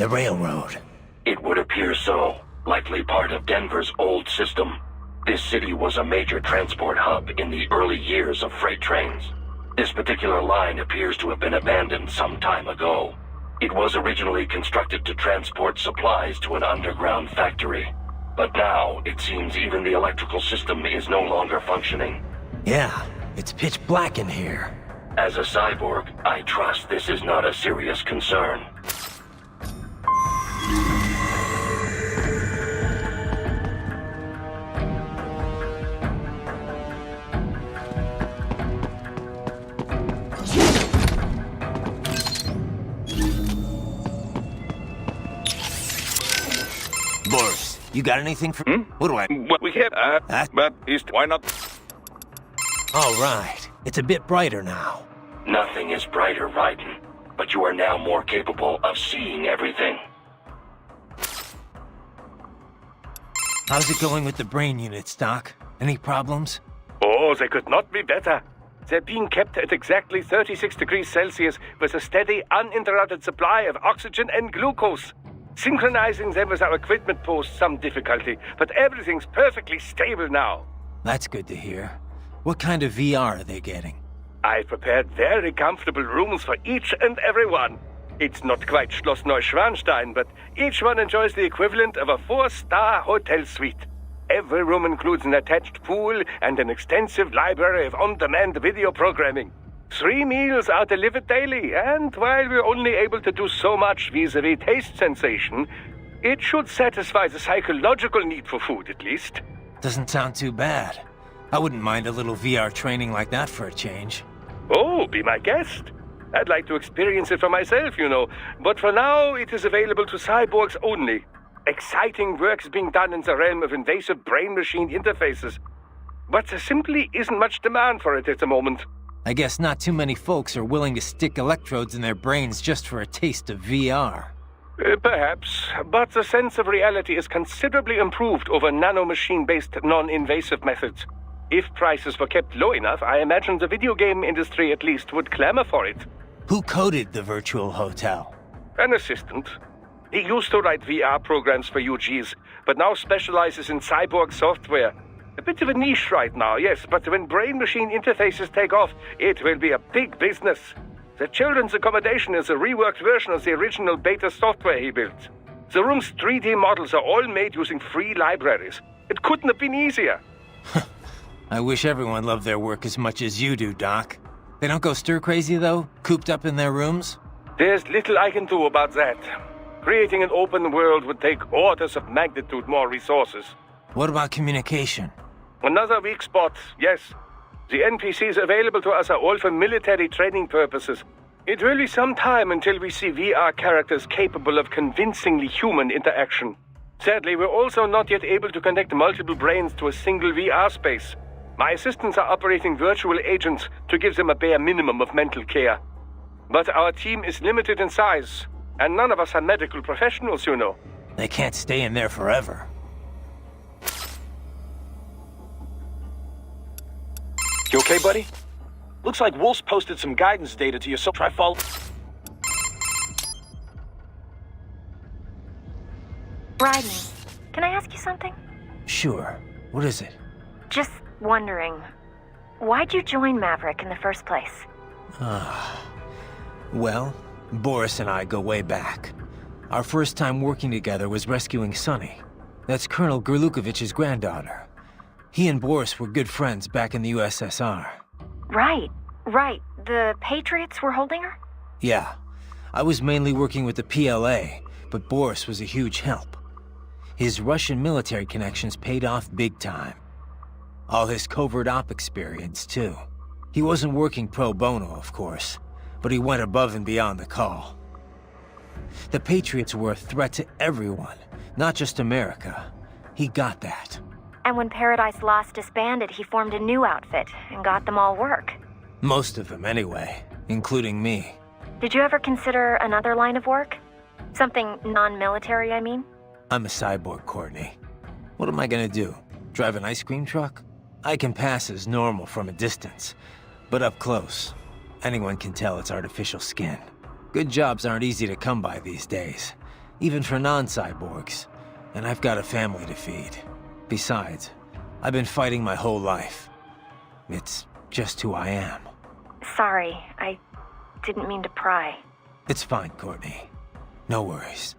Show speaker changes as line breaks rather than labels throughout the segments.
the railroad.
It would appear so. Likely part of Denver's old system. This city was a major transport hub in the early years of freight trains. This particular line appears to have been abandoned some time ago. It was originally constructed to transport supplies to an underground factory. But now, it seems even the electrical system is no longer functioning.
Yeah, it's pitch black in here.
As a cyborg, I trust this is not a serious concern.
Boris, you got anything for... What do I...
What we have, but is why not?
All right, it's a bit brighter now.
Nothing is brighter, Raiden, but you are now more capable of seeing everything.
How's it going with the brain units, Doc? Any problems?
Oh, they could not be better. They're being kept at exactly 36 degrees Celsius with a steady, uninterrupted supply of oxygen and glucose. Synchronizing them with our equipment posed some difficulty, but everything's perfectly stable now.
That's good to hear. What kind of VR are they getting?
I prepared very comfortable rooms for each and every one. It's not quite Schloss Neuschwanstein, but each one enjoys the equivalent of a 4-star hotel suite. Every room includes an attached pool and an extensive library of on-demand video programming. 3 meals are delivered daily, and while we're only able to do so much vis-a-vis taste sensation, it should satisfy the psychological need for food, at least.
Doesn't sound too bad. I wouldn't mind a little VR training like that for a change.
Oh, be my guest. I'd like to experience it for myself, you know, but for now it is available to cyborgs only. Exciting work is being done in the realm of invasive brain-machine interfaces, but there simply isn't much demand for it at the moment.
I guess not too many folks are willing to stick electrodes in their brains just for a taste of VR.
Perhaps, but the sense of reality is considerably improved over nanomachine-based non-invasive methods. If prices were kept low enough, I imagine the video game industry at least would clamor for it.
Who coded the virtual hotel?
An assistant. He used to write VR programs for UGs, but now specializes in cyborg software. A bit of a niche right now, yes, but when brain-machine interfaces take off, it will be a big business. The children's accommodation is a reworked version of the original beta software he built. The room's 3D models are all made using free libraries. It couldn't have been easier.
I wish everyone loved their work as much as you do, Doc. They don't go stir-crazy, though? Cooped up in their rooms?
There's little I can do about that. Creating an open world would take orders of magnitude more resources.
What about communication?
Another weak spot, yes. The NPCs available to us are all for military training purposes. It will be some time until we see VR characters capable of convincingly human interaction. Sadly, we're also not yet able to connect multiple brains to a single VR space. My assistants are operating virtual agents to give them a bare minimum of mental care. But our team is limited in size, and none of us are medical professionals, you know.
They can't stay in there forever.
You okay, buddy? Looks like Wolf's posted some guidance data to you, so try follow...
Raiden, can I ask you something?
Sure. What is it?
Just wondering, why'd you join Maverick in the first place?
Well, Boris and I go way back. Our first time working together was rescuing Sunny. That's Colonel Gerlukovich's granddaughter. He and Boris were good friends back in the USSR.
Right. The Patriots were holding her?
Yeah. I was mainly working with the PLA, but Boris was a huge help. His Russian military connections paid off big time. All his covert op experience, too. He wasn't working pro bono, of course, but he went above and beyond the call. The Patriots were a threat to everyone, not just America. He got that.
And when Paradise Lost disbanded, he formed a new outfit and got them all work.
Most of them, anyway, including me.
Did you ever consider another line of work? Something non-military, I mean?
I'm a cyborg, Courtney. What am I gonna do? Drive an ice cream truck? I can pass as normal from a distance, but up close, anyone can tell it's artificial skin. Good jobs aren't easy to come by these days. even for non-cyborgs. And I've got a family to feed. Besides, I've been fighting my whole life. It's just who I am.
Sorry, I didn't mean to pry.
It's fine, Courtney. No worries.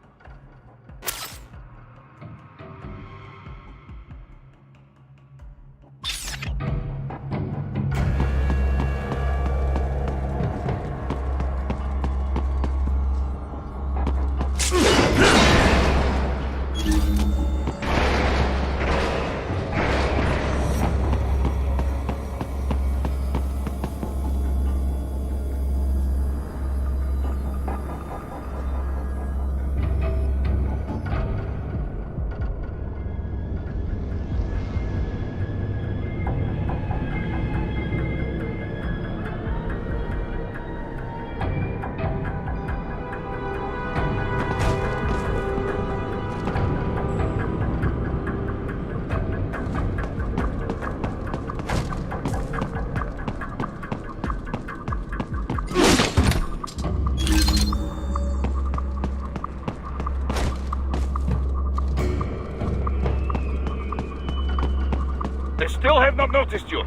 They still have not noticed you.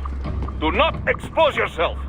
Do not expose yourself.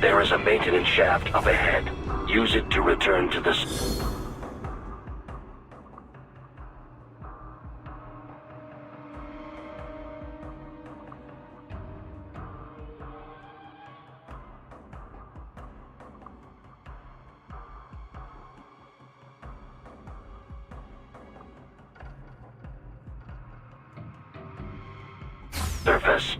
There is a maintenance shaft up ahead. Use it to return to the... surface.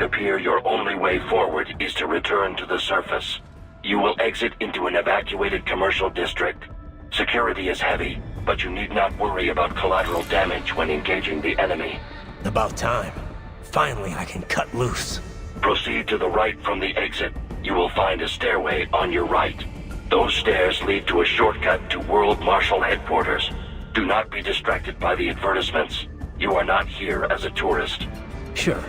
would appear your only way forward is to return to the surface. You will exit into an evacuated commercial district. Security is heavy, but you need not worry about collateral damage when engaging the enemy.
About time. Finally, I can cut loose.
Proceed to the right from the exit. You will find a stairway on your right. Those stairs lead to a shortcut to World Marshal Headquarters. Do not be distracted by the advertisements. You are not here as a tourist.
Sure.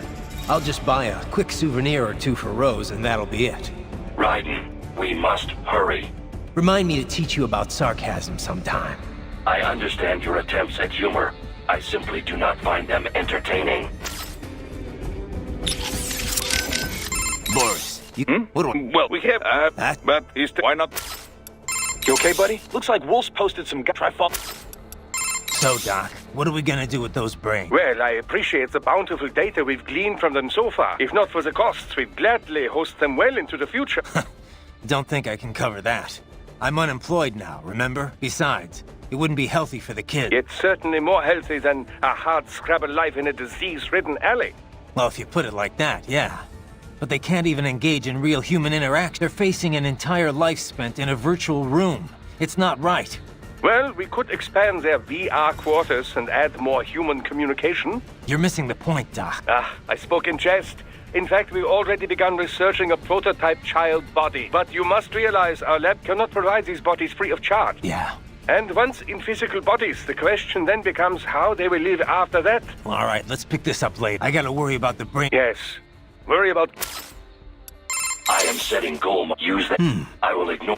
I'll just buy a quick souvenir or two for Rose, and that'll be it.
Raiden, we must hurry.
Remind me to teach you about sarcasm sometime.
I understand your attempts at humor. I simply do not find them entertaining.
Boris, you... What do I...
Well, we have,
That?
but why not?
You okay, buddy? Looks like Wolf's posted some Try fall.
So, Doc, what are we gonna do with those brains?
Well, I appreciate the bountiful data we've gleaned from them so far. If not for the costs, we'd gladly host them well into the future.
Don't think I can cover that. I'm unemployed now, remember? Besides, it wouldn't be healthy for the kid.
It's certainly more healthy than a hard-scrabble life in a disease-ridden alley.
Well, if you put it like that, yeah. But they can't even engage in real human interaction. They're facing an entire life spent in a virtual room. It's not right.
Well, we could expand their VR quarters and add more human communication.
You're missing the point, Doc.
I spoke in jest. In fact, we've already begun researching a prototype child body. But you must realize our lab cannot provide these bodies free of charge.
Yeah.
And once in physical bodies, the question then becomes how they will live after that.
Well, all right, let's pick this up later. I gotta worry about the brain.
Yes. Worry about...
I am setting goal. Use that. I will ignore...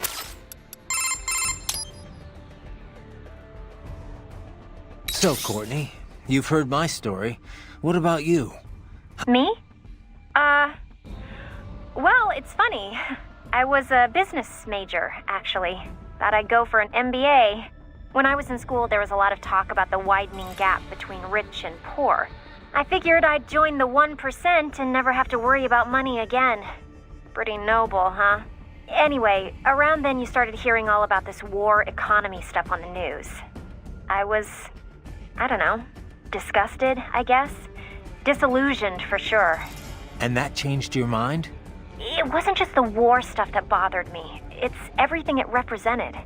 So, Courtney, you've heard my story. What about you?
Me? Well, it's funny. I was a business major, actually. Thought I'd go for an MBA. When I was in school, there was a lot of talk about the widening gap between rich and poor. I figured I'd join the 1% and never have to worry about money again. Pretty noble, huh? Anyway, around then you started hearing all about this war economy stuff on the news. I was, I don't know, disgusted, I guess. Disillusioned, for sure.
And that changed your mind?
It wasn't just the war stuff that bothered me. It's everything it represented.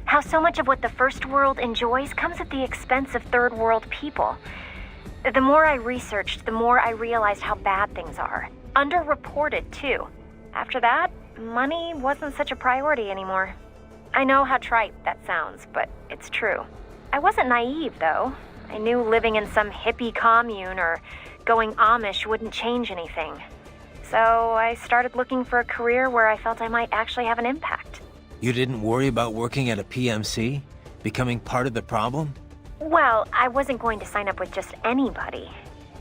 How so much of what the First World enjoys comes at the expense of Third World people. The more I researched, the more I realized how bad things are. Underreported, too. After that, money wasn't such a priority anymore. I know how trite that sounds, but it's true. I wasn't naive, though. I knew living in some hippie commune or going Amish wouldn't change anything. So I started looking for a career where I felt I might actually have an impact.
You didn't worry about working at a PMC? Becoming part of the problem?
Well, I wasn't going to sign up with just anybody.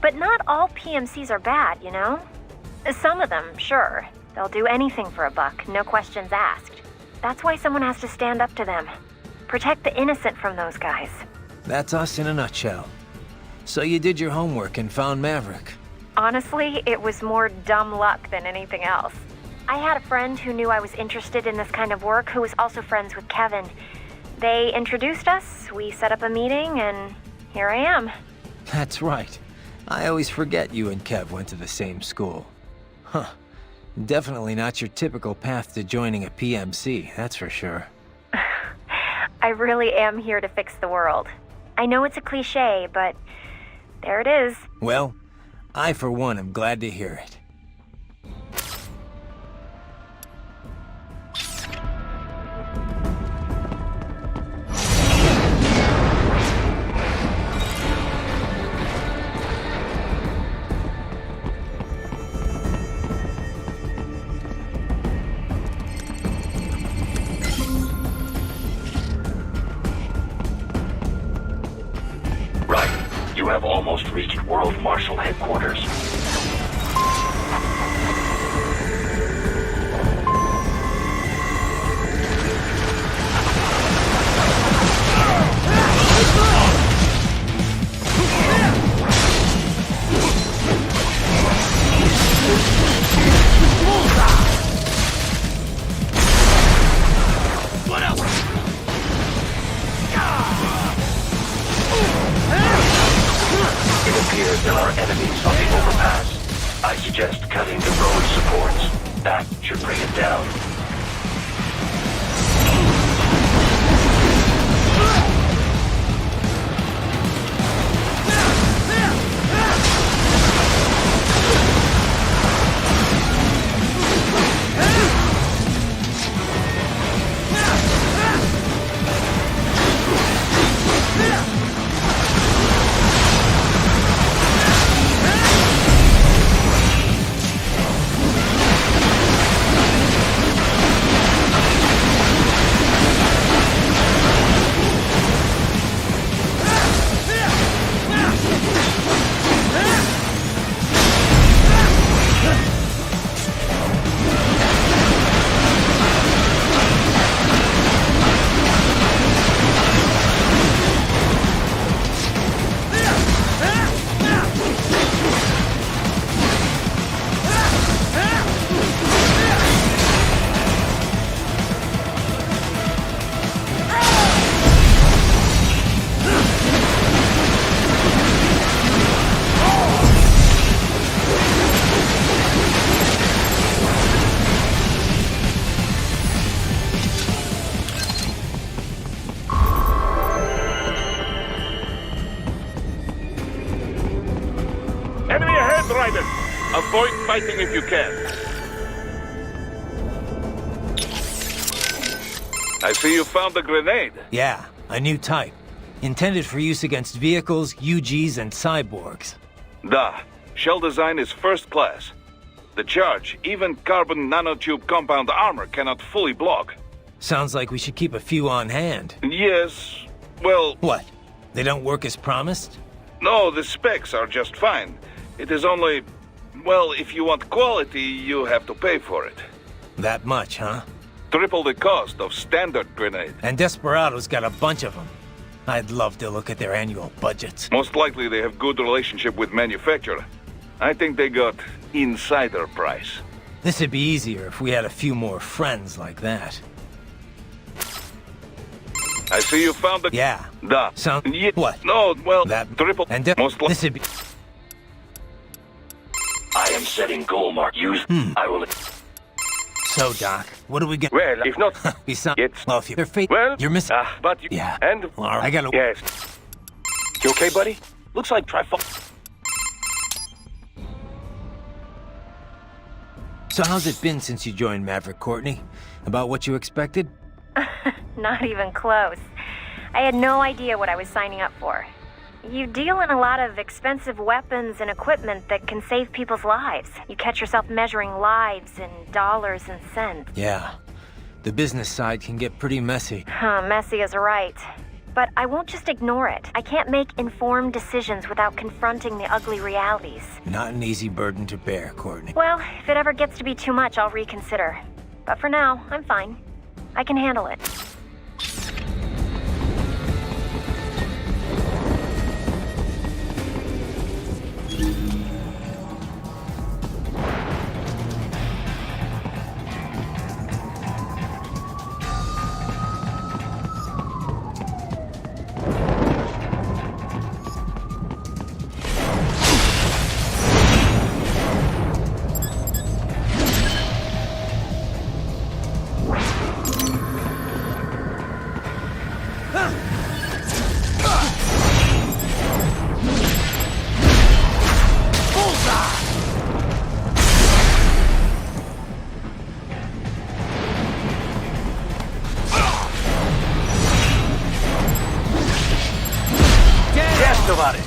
But not all PMCs are bad, you know? Some of them, sure. They'll do anything for a buck, no questions asked. That's why someone has to stand up to them. Protect the innocent from those guys.
That's us in a nutshell. So you did your homework and found Maverick.
Honestly, it was more dumb luck than anything else. I had a friend who knew I was interested in this kind of work who was also friends with Kevin. They introduced us, we set up a meeting, and here I am.
That's right. I always forget you and Kev went to the same school. Huh. Definitely not your typical path to joining a PMC, that's for sure.
I really am here to fix the world. I know it's a cliché, but there it is.
Well, I for one am glad to hear it.
You have almost reached World Marshal Headquarters. It appears there are enemies on the overpass. I suggest cutting the road supports. That should bring it down.
Enemy ahead, Raiden! Avoid fighting if you can. I see you found a grenade.
Yeah, a new type. Intended for use against vehicles, UGs, and cyborgs.
Da. Shell design is first class. The charge, even carbon nanotube compound armor cannot fully block.
Sounds like we should keep a few on hand.
Yes, well,
What? They don't work as promised?
no, the specs are just fine. It is only, well, if you want quality, you have to pay for it.
That much, huh?
Triple the cost of standard grenade.
And Desperado's got a bunch of them. I'd love to look at their annual budgets.
Most likely they have good relationship with manufacturer. I think they got insider price.
This'd be easier if we had a few more friends like that.
I see you found the...
Yeah.
Da.
Sound...
Ye-
What?
No, well,
That...
triple...
And
most likely...
this'd be...
I am setting goal mark. Use. I will.
So, Doc, what do we get?
Well, if not,
Besides...
it's...
Well, if you're fate...
Well,
You're missing...
but you...
Yeah.
And...
Well, I gotta...
Yes.
You okay, buddy? Looks like trifol...
So how's it been since you joined Maverick, Courtney? About what you expected?
Not even close. I had no idea what I was signing up for. You deal in a lot of expensive weapons and equipment that can save people's lives. You catch yourself measuring lives in dollars and cents.
Yeah. The business side can get pretty messy.
Messy is right. But I won't just ignore it. I can't make informed decisions without confronting the ugly realities.
Not an easy burden to bear, Courtney.
Well, if it ever gets to be too much, I'll reconsider. But for now, I'm fine. I can handle it.
Tоварищ!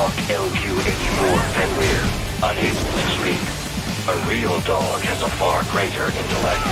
Hawk LQ-84 Fenrir, unable to speak. A real dog has a far greater intellect.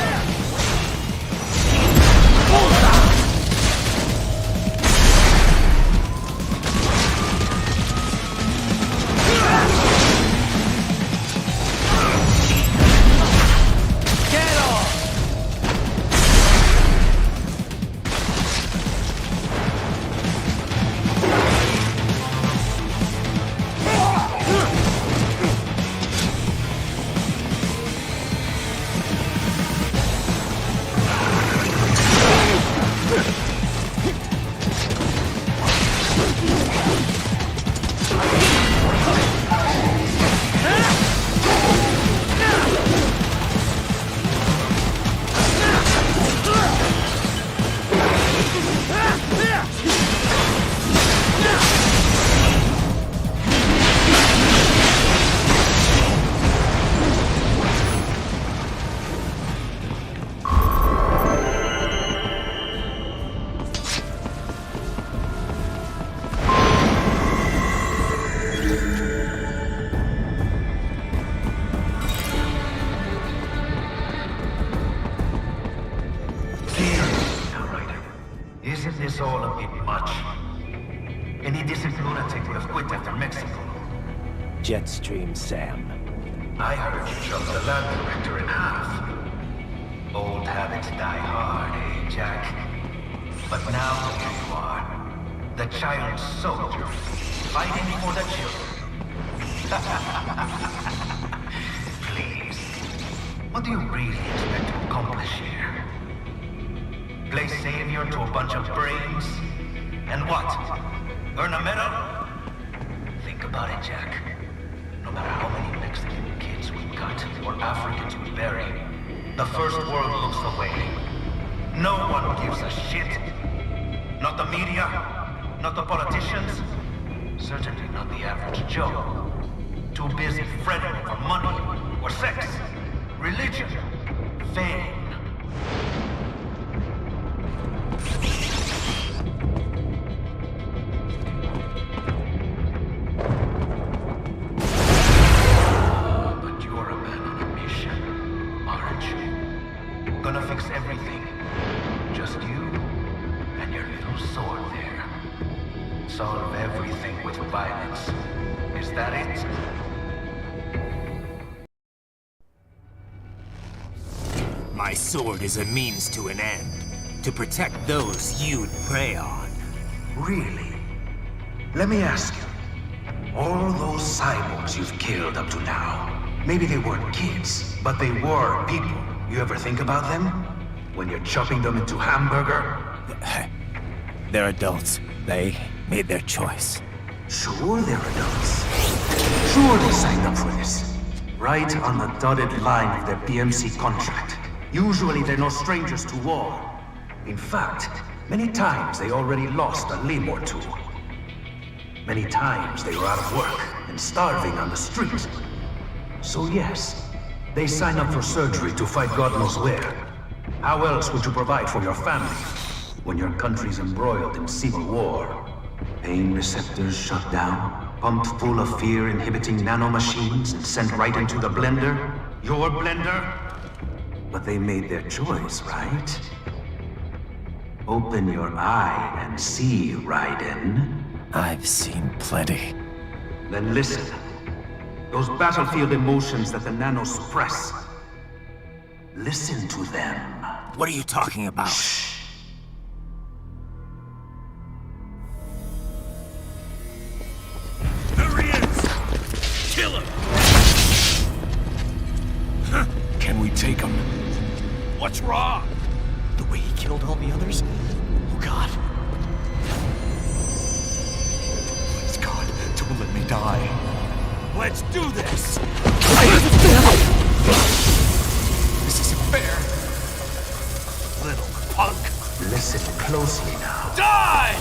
Isn't this all a bit much? Any decent lunatic would have quit after Mexico.
Jetstream, Sam.
I heard you chopped the lab director in half. Old habits die hard, eh, Jack? But now here you are. The child soldier, fighting for the children. Please, what do you really expect to accomplish here? Play savior to a bunch of brains? And what? Earn a medal? Think about it, Jack. No matter how many Mexican kids we cut or Africans we bury, the first world looks away. No one gives a shit. Not the media, not the politicians, certainly not the average Joe. Too busy fretting over money or sex, religion, fame. But you're a man on a mission, aren't you? Gonna fix everything. Just you and your little sword there. Solve everything with violence. Is that it?
My sword is a means to an end. To protect those you'd prey on.
Really? Let me ask you. All those cyborgs you've killed up to now, maybe they weren't kids, but they were people. You ever think about them? When you're chopping them into hamburger?
They're adults. They made their choice.
Sure they're adults. Sure they signed up for this. Right on the dotted line of their BMC contract. Usually they're no strangers to war. In fact, many times they already lost a limb or two. Many times they were out of work and starving on the street. So yes, they sign up for surgery to fight God knows where. How else would you provide for your family when your country's embroiled in civil war? Pain receptors shut down, pumped full of fear-inhibiting nanomachines and sent right into the blender? Your blender? But they made their choice, right? Open your eye and see, Raiden.
I've seen plenty.
Then listen. Those battlefield emotions that the nanos suppress. Listen to them.
What are you talking about?
Shh.
There he is! Kill him! Can we take him? What's wrong?
The way he killed all the others? Oh God.
Please, God, don't let me die. Let's do this! This isn't fair. Little punk.
Listen closely now.
Die!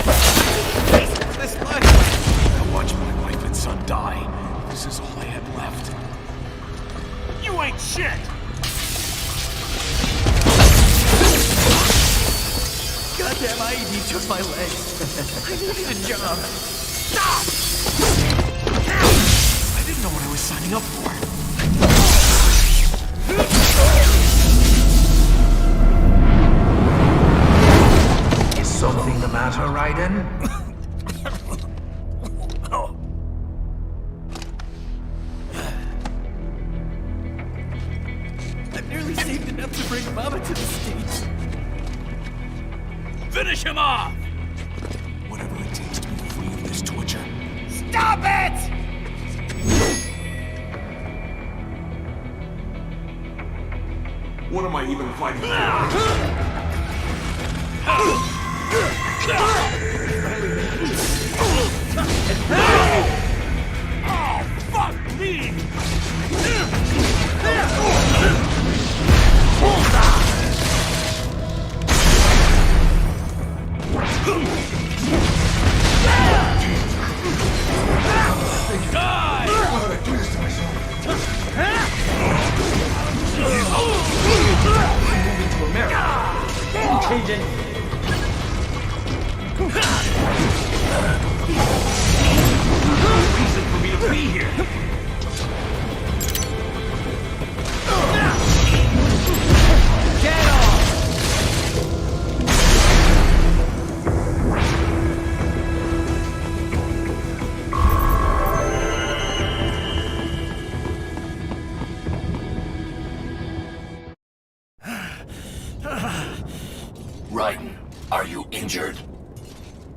This life! I watched my wife and son die. This is all I had left. You ain't shit!
Goddamn IED took my legs. I needed a job.
Stop! didn't know what I was signing up for.
Is something the matter, Raiden?
I've nearly saved enough to bring Mama to the States. Finish him off! Whatever it takes to be free of this torture. Stop it! What am I even fighting Oh, fuck me!
Reason for me to be here.
Raiden, are you injured?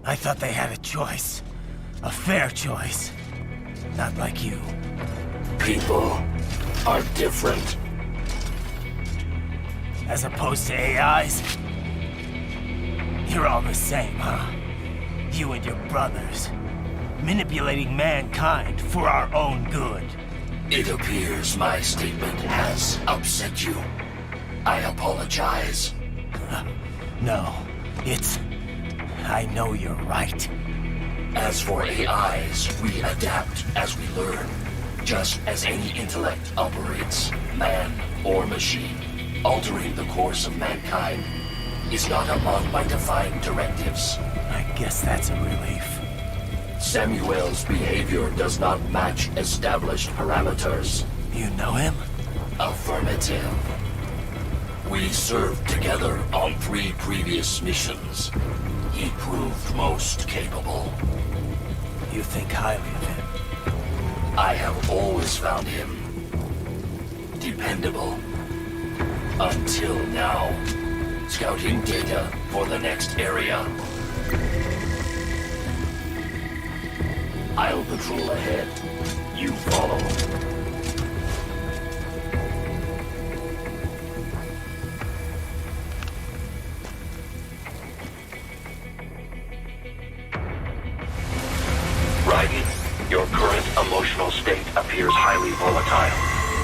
I thought they had a choice. A fair choice. Not like you.
People are different.
As opposed to AIs? You're all the same, huh? You and your brothers. Manipulating mankind for our own good.
It appears my statement has upset you. I apologize.
No, it's... I know you're right.
As for AIs, we adapt as we learn. Just as any intellect operates, man or machine. Altering the course of mankind is not among my defined directives.
I guess that's a relief.
Samuel's behavior does not match established parameters.
You know him?
Affirmative. We served together on 3 previous missions. He proved most capable.
You think highly of him?
I have always found him dependable. Until now. Scouting data for the next area. I'll patrol ahead. You follow. Raiden, your current emotional state appears highly volatile.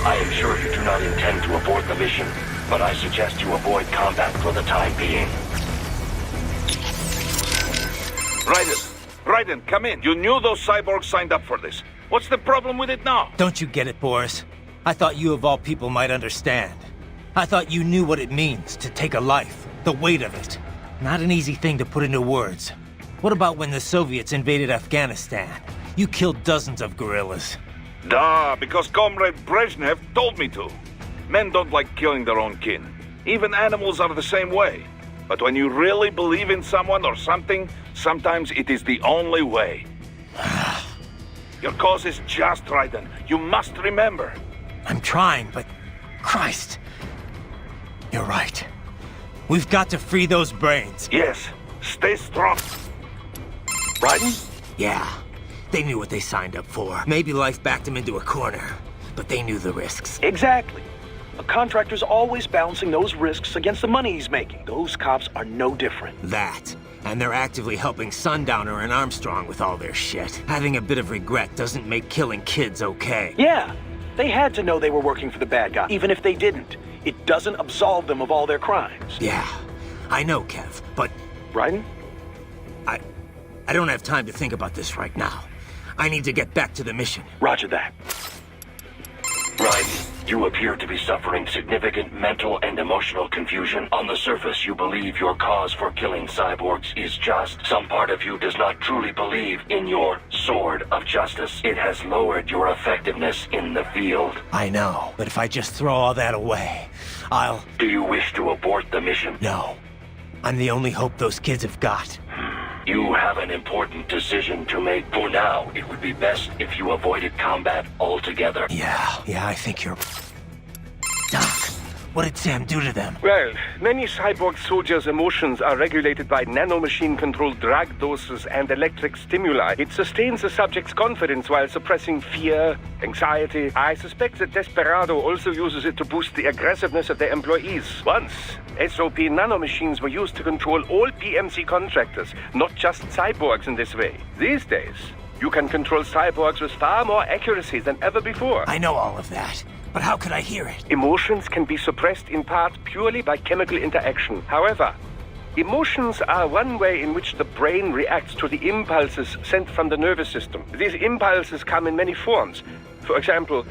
I am sure you do not intend to abort the mission, but I suggest you avoid combat for the time being.
Raiden, come in. You knew those cyborgs signed up for this. What's the problem with it now?
Don't you get it, Boris? I thought you of all people might understand. I thought you knew what it means to take a life, the weight of it. Not an easy thing to put into words. What about when the Soviets invaded Afghanistan? You killed dozens of guerrillas.
Duh, because Comrade Brezhnev told me to. Men don't like killing their own kin. Even animals are the same way. But when you really believe in someone or something, sometimes it is the only way. Your cause is just, Raiden. You must remember.
I'm trying, but... Christ. You're right. We've got to free those brains.
Yes, stay strong. Raiden?
Yeah. They knew what they signed up for. Maybe life backed them into a corner. But they knew the risks.
Exactly. A contractor's always balancing those risks against the money he's making. Those cops are no different.
That. And they're actively helping Sundowner and Armstrong with all their shit. Having a bit of regret doesn't make killing kids okay.
Yeah, they had to know they were working for the bad guy, even if they didn't. It doesn't absolve them of all their crimes.
Yeah, I know, Kev, but...
Raiden?
I don't have time to think about this right now. I need to get back to the mission.
Roger that.
Raiden, You appear to be suffering significant mental and emotional confusion. On the surface, you believe your cause for killing cyborgs is just. Some part of you does not truly believe in your sword of justice. It has lowered your effectiveness in the field.
I know, but if I just throw all that away, I'll...
Do you wish to abort the mission?
No. I'm the only hope those kids have got.
You have an important decision to make. For now, it would be best if you avoided combat altogether.
Yeah, I think you're... Doc, what did Sam do to them?
Well, many cyborg soldiers' emotions are regulated by nanomachine-controlled drug doses and electric stimuli. It sustains the subject's confidence while suppressing fear, anxiety. I suspect that Desperado also uses it to boost the aggressiveness of their employees. Once, SOP nanomachines were used to control all PMC contractors, not just cyborgs in this way. These days, you can control cyborgs with far more accuracy than ever before.
I know all of that, but how could I hear it?
Emotions can be suppressed in part purely by chemical interaction. However, emotions are one way in which the brain reacts to the impulses sent from the nervous system. These impulses come in many forms. For example,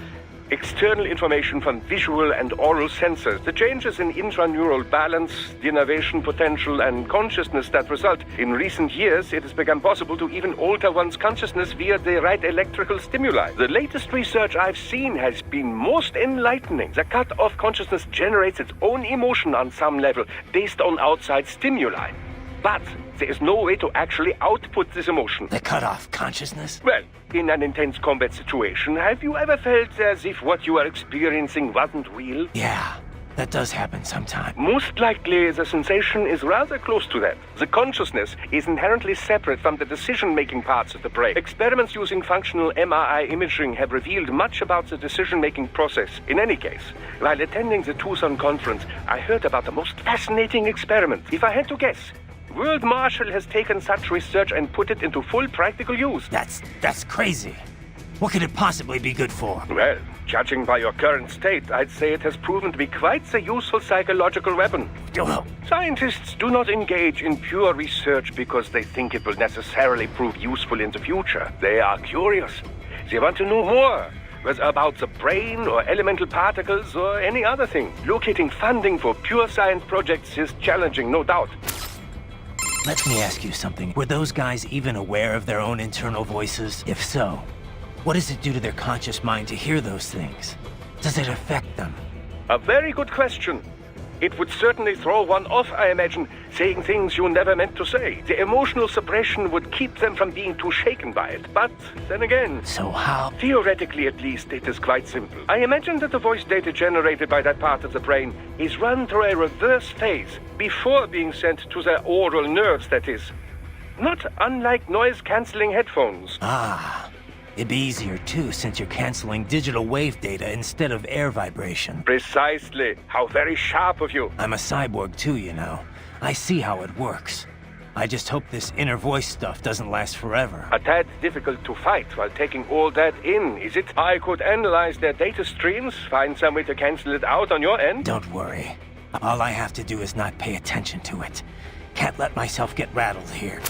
external information from visual and oral sensors, the changes in intraneural balance, the innervation potential, and consciousness that result. In recent years, it has become possible to even alter one's consciousness via the right electrical stimuli. The latest research I've seen has been most enlightening. The cut-off consciousness generates its own emotion on some level, based on outside stimuli. But there is no way to actually output this emotion.
The cut-off consciousness?
Well, in an intense combat situation, have you ever felt as if what you are experiencing wasn't real?
Yeah, that does happen sometimes.
Most likely, the sensation is rather close to that. The consciousness is inherently separate from the decision-making parts of the brain. Experiments using functional MRI imaging have revealed much about the decision-making process. In any case, while attending the Tucson conference, I heard about the most fascinating experiment. If I had to guess, World Marshal has taken such research and put it into full practical use.
That's crazy. What could it possibly be good for?
Well, judging by your current state, I'd say it has proven to be quite a useful psychological weapon.
Oh,
Scientists do not engage in pure research because they think it will necessarily prove useful in the future. They are curious. They want to know more, whether about the brain or elemental particles or any other thing. Locating funding for pure science projects is challenging, no doubt.
let me ask you something. Were those guys even aware of their own internal voices? If so, what does it do to their conscious mind to hear those things? Does it affect them?
A very good question. It would certainly throw one off, I imagine, saying things you never meant to say. The emotional suppression would keep them from being too shaken by it. But then again...
So how?
Theoretically, at least, it is quite simple. I imagine that the voice data generated by that part of the brain is run through a reverse phase before being sent to the oral nerves, that is. Not unlike noise-canceling headphones.
Ah. It'd be easier, too, since you're canceling digital wave data instead of air vibration.
Precisely. How very sharp of you.
I'm a cyborg, too, you know. I see how it works. I just hope this inner voice stuff doesn't last forever.
A tad difficult to fight while taking all that in, is it? I could analyze their data streams, find some way to cancel it out on your end.
Don't worry. All I have to do is not pay attention to it. Can't let myself get rattled here.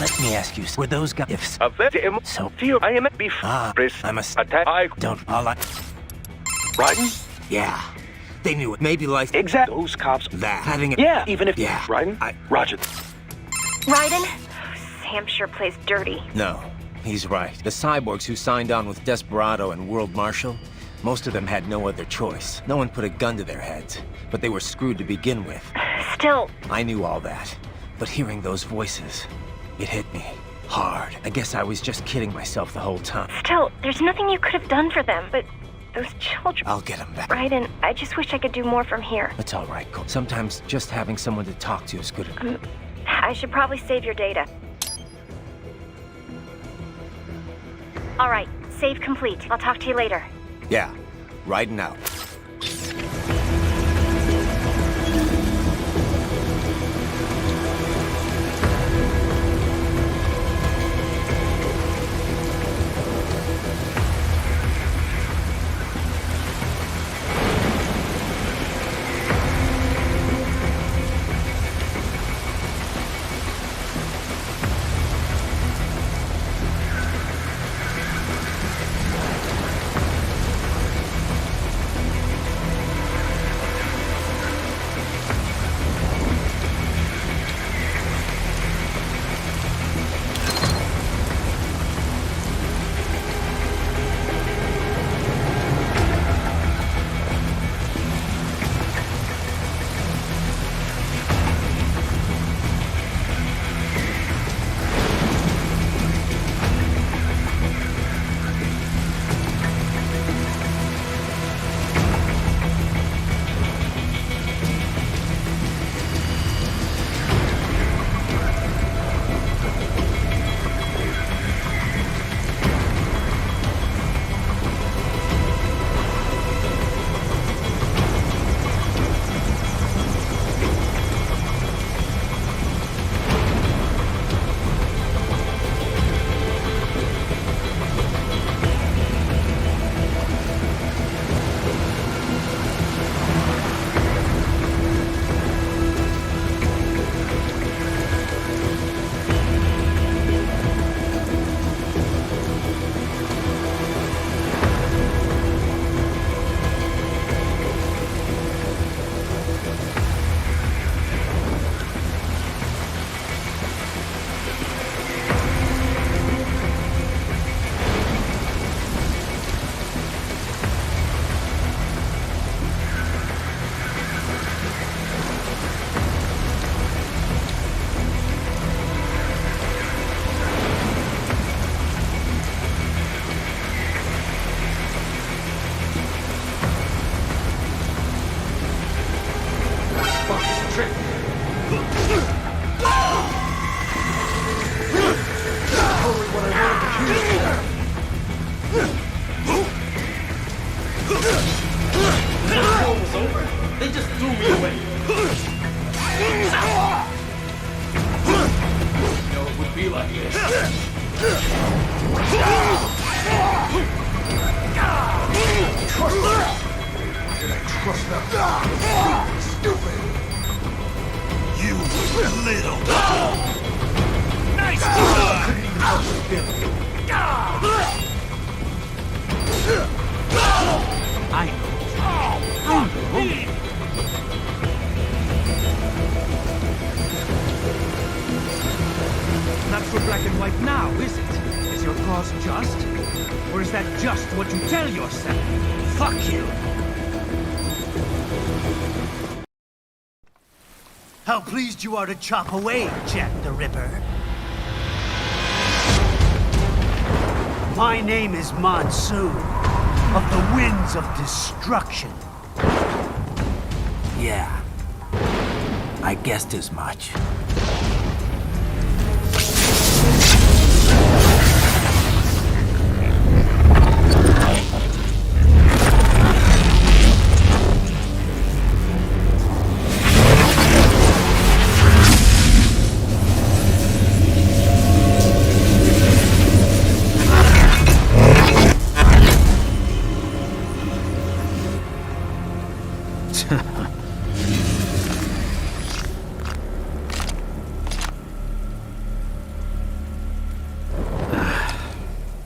Let me ask you, were those guys... If
a very
so...
I am beef.
I'm a... Don't... All I...
Raiden?
Yeah. They knew it. Maybe like...
Exactly. Those cops...
That. Having it...
Yeah, even if...
Yeah.
Raiden? Roger.
Raiden? Sam sure plays dirty.
No. He's right. The cyborgs who signed on with Desperado and World Marshal, most of them had no other choice. No one put a gun to their heads, but they were screwed to begin with.
Still...
I knew all that, but hearing those voices... It hit me. Hard. I guess I was just kidding myself the whole time.
Still, there's nothing you could have done for them, but those children...
I'll get them back.
Raiden, I just wish I could do more from here.
It's all right, Cole. Sometimes just having someone to talk to is good enough.
I should probably save your data. All right, save complete. I'll talk to you later.
Yeah. Riding out.
Stupid!
You little... Nice
Not so black and white now, is it? Is your cause just? Or is that just what you tell yourself? Fuck you! How pleased you are to chop away, Jack the Ripper. My name is Monsoon, of the Winds of Destruction.
Yeah. I guessed as much.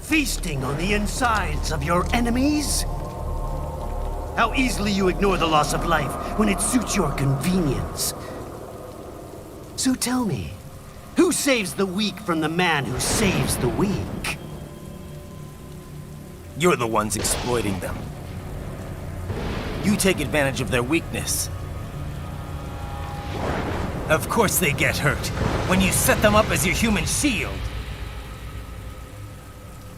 Feasting on the insides of your enemies? How easily you ignore the loss of life when it suits your convenience. So tell me, who saves the weak from the man who saves the weak?
You're the ones exploiting them. You take advantage of their weakness. Of course they get hurt when you set them up as your human shield.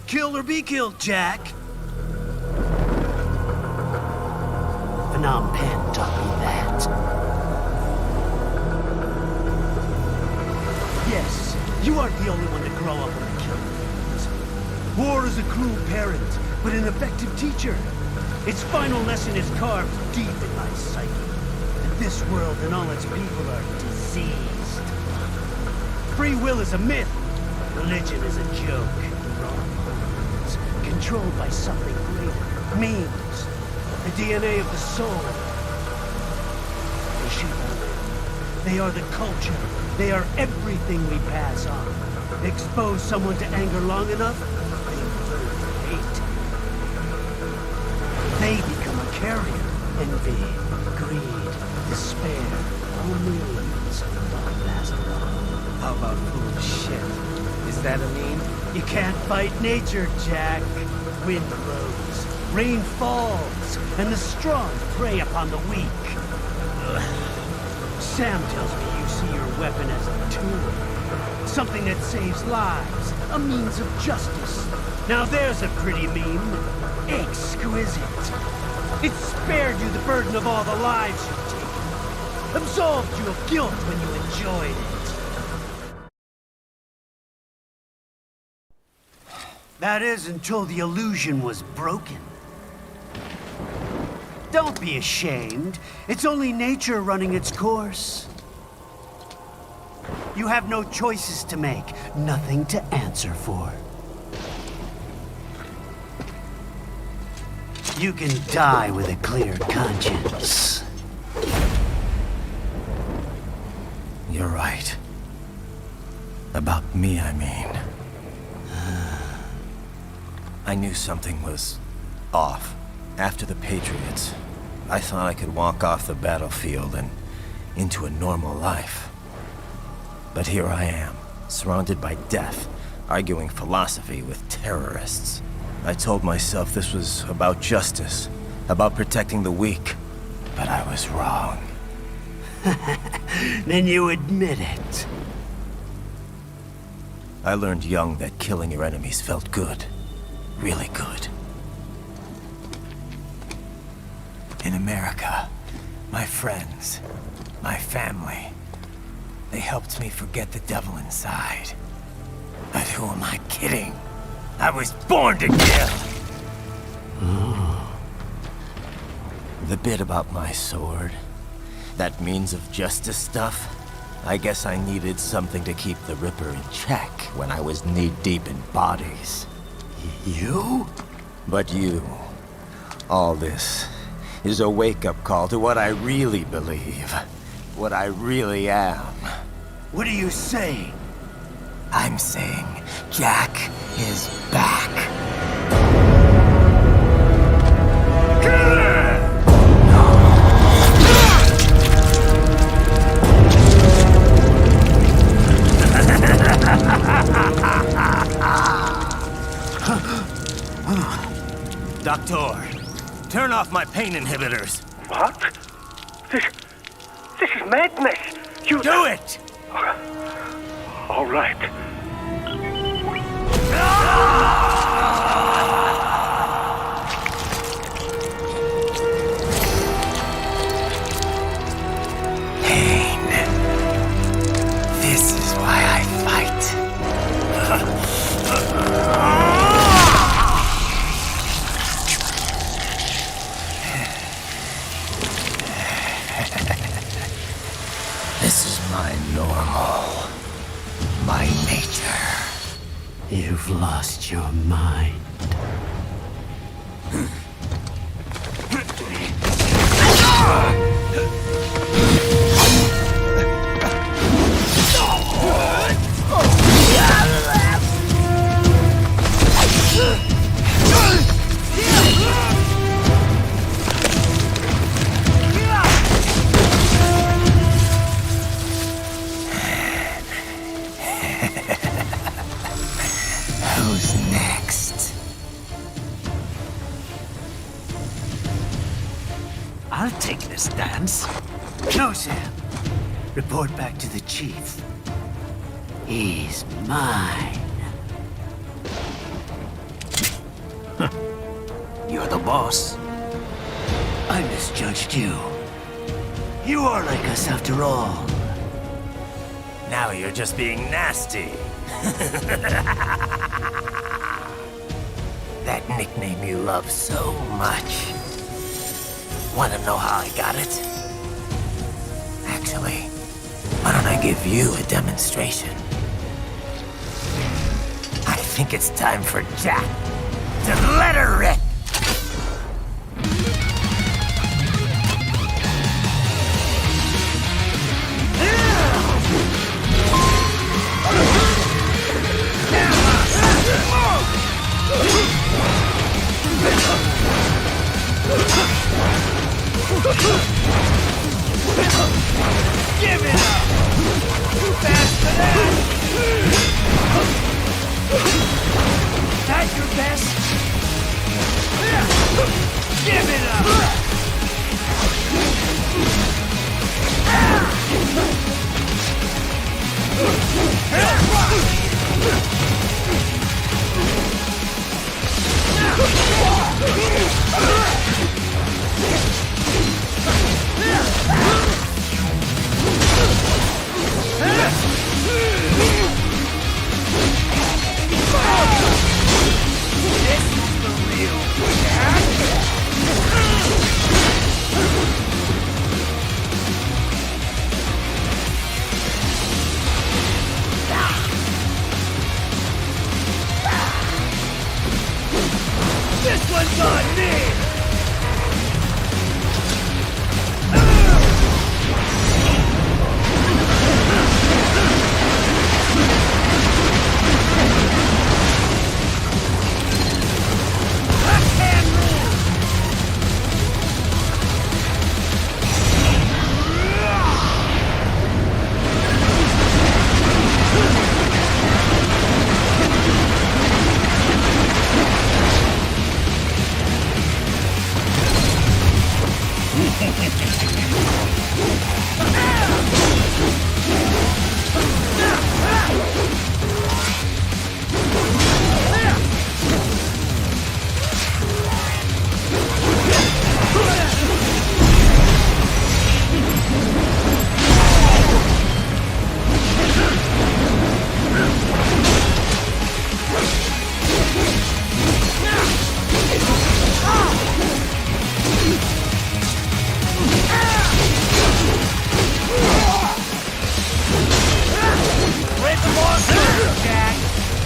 Kill or be killed, Jack. Phnom Penh taught me that. Yes, you aren't the only one to grow up with the killings. War is a cruel parent, but an effective teacher. Its final lesson is carved deep in my psyche. That this world and all its people are diseased. Free will is a myth. Religion is a joke. Controlled by something greater. Means. The DNA of the soul. They shape our will. They are the culture. They are everything we pass on. Expose someone to anger long enough, they learn to hate. They become a carrier. Envy, greed, despair, all means don't last long.
How about full of shit? Is that a meme?
You can't fight nature, Jack. Wind blows, rain falls, and the strong prey upon the weak. Sam tells me you see your weapon as a tool. Something that saves lives, a means of justice. Now there's a pretty meme. Exquisite. It spared you the burden of all the lives you've taken. Absolved you of guilt when you enjoyed it. That is until the illusion was broken. Don't be ashamed. It's only nature running its course. You have no choices to make, nothing to answer for. You can die with a clear conscience.
You're right. About me, I mean. I knew something was off. After the Patriots, I thought I could walk off the battlefield and into a normal life. But here I am, surrounded by death, arguing philosophy with terrorists. I told myself this was about justice, about protecting the weak. But I was wrong.
Then you admit it.
I learned young that killing your enemies felt good. Really good. In America, my friends, my family, they helped me forget the devil inside. But who am I kidding? I was born to kill! The bit about my sword, that means of justice stuff, I guess I needed something to keep the Ripper in check when I was knee-deep in bodies.
You?
But you... all this is a wake-up call to what I really believe. What I really am.
What are you saying?
I'm saying Jack is back. Doctor, turn off my pain inhibitors.
What? This is madness. You
Do it!
All right.
Pain. This is why I fight. This is my normal. My nature.
You've lost your mind.
Who's next?
I'll take this dance. Closer. Report back to the chief. He's mine. You're the boss. I misjudged you. You are like us after all.
Now you're just being nasty. That nickname you love so much. Want to know how I got it? Actually, why don't I give you a demonstration? I think it's time for Jack to let her rip.
Give it up! Too fast for that! That your best? Give it up! This one's on me!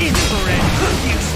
Infrared useless.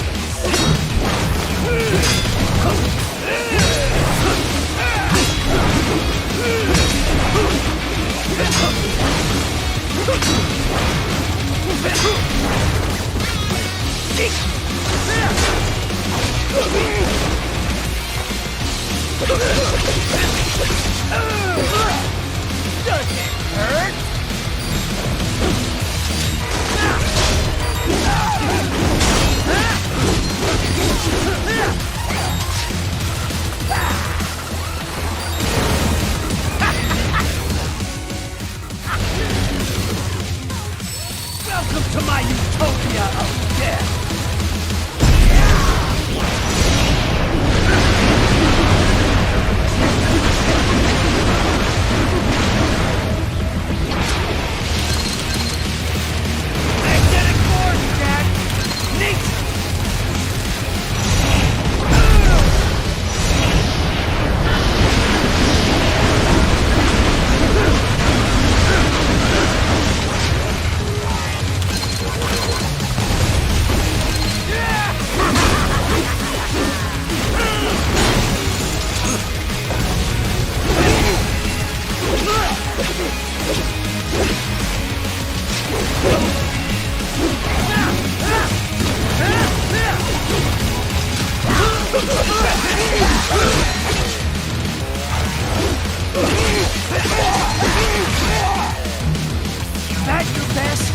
Welcome to my utopia of death! Magnetic force, Jack! Nature! That your best?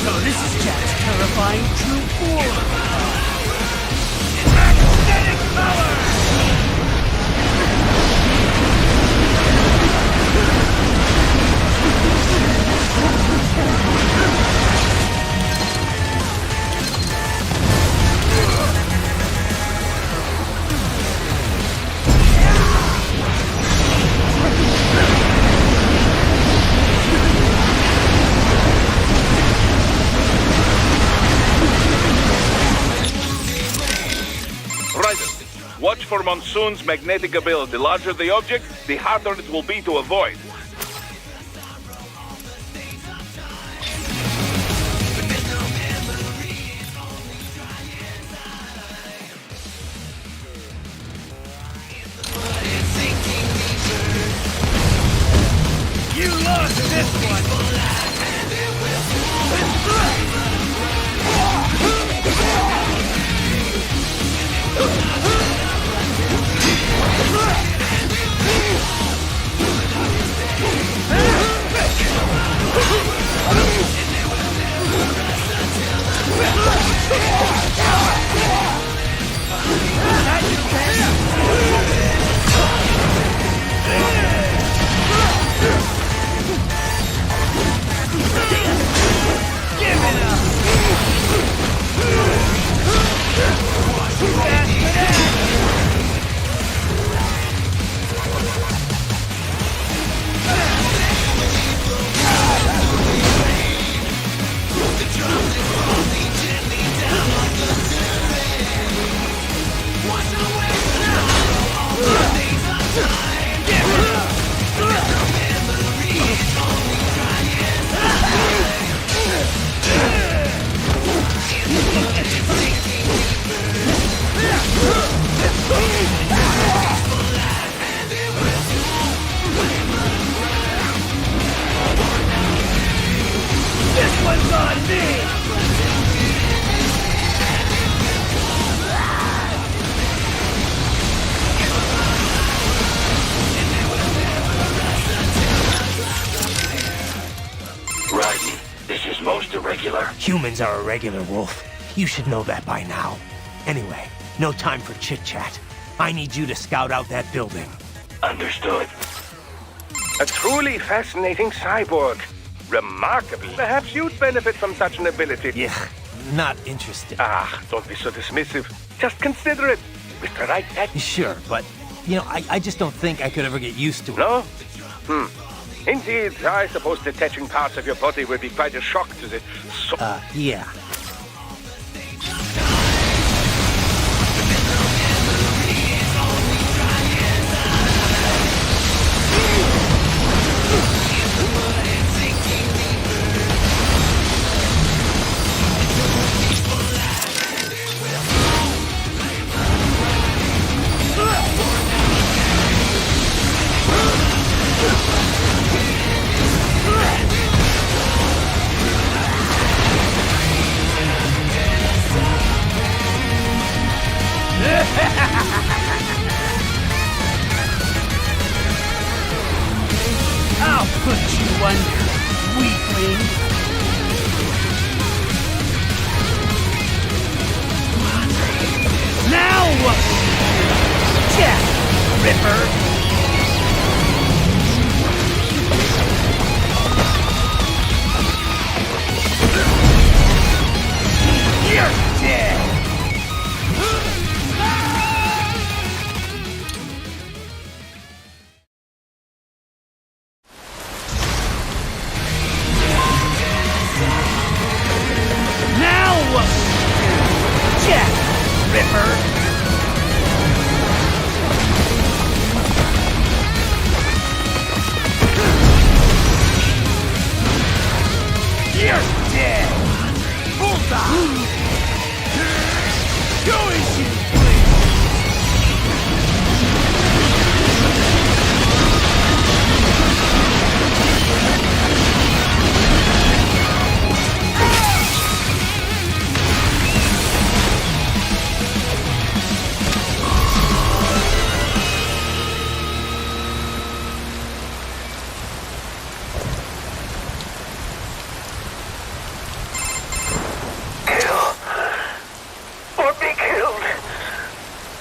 So this is Jack's terrifying true form. Magnetic power!
Watch for Monsoon's magnetic ability. The larger the object, the harder it will be to avoid.
You lost this one! This one's on me!
Right. This is most irregular.
Humans are irregular, Wolf. You should know that by now. Anyway, no time for chit-chat. I need you to scout out that building.
Understood.
A truly fascinating cyborg. Remarkable. Perhaps you'd benefit from such an ability.
Yeah, not interested.
Ah, don't be so dismissive. Just consider it. With the right tech.
Sure, but, you know, I just don't think I could ever get used to it.
No? Indeed, I suppose detaching parts of your body would be quite a shock to the soul.
Yeah.
I'll put you under, weakling. Now what? Jack Ripper. You're dead.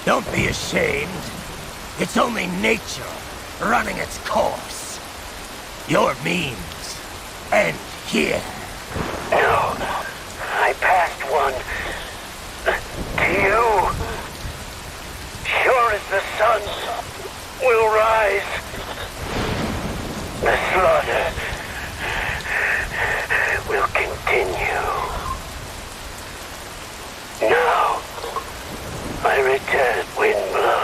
Don't be ashamed. It's only nature running its course. Your means end here.
No, I passed one. To you. Sure as the sun will rise. The slaughter will continue. Now, I return, wind blows.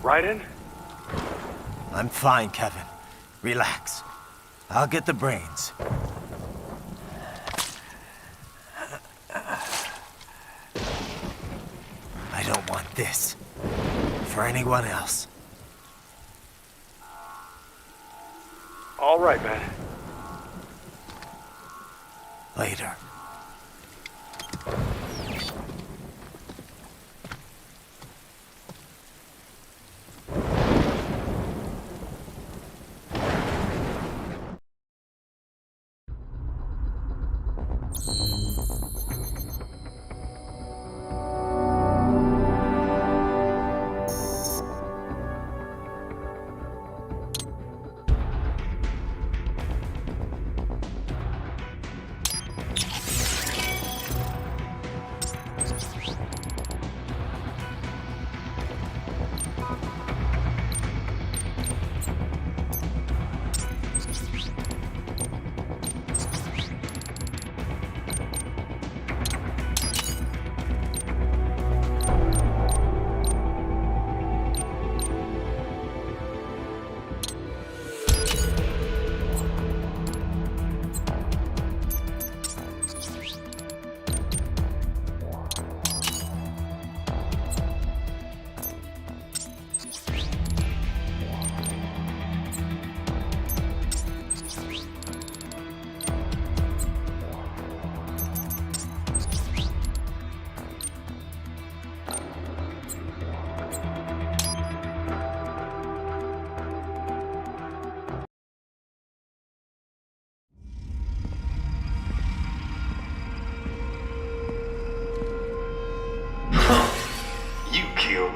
Raiden?
I'm fine, Kevin. Relax. I'll get the brains. I don't want this. For anyone else.
All right, man.
Later.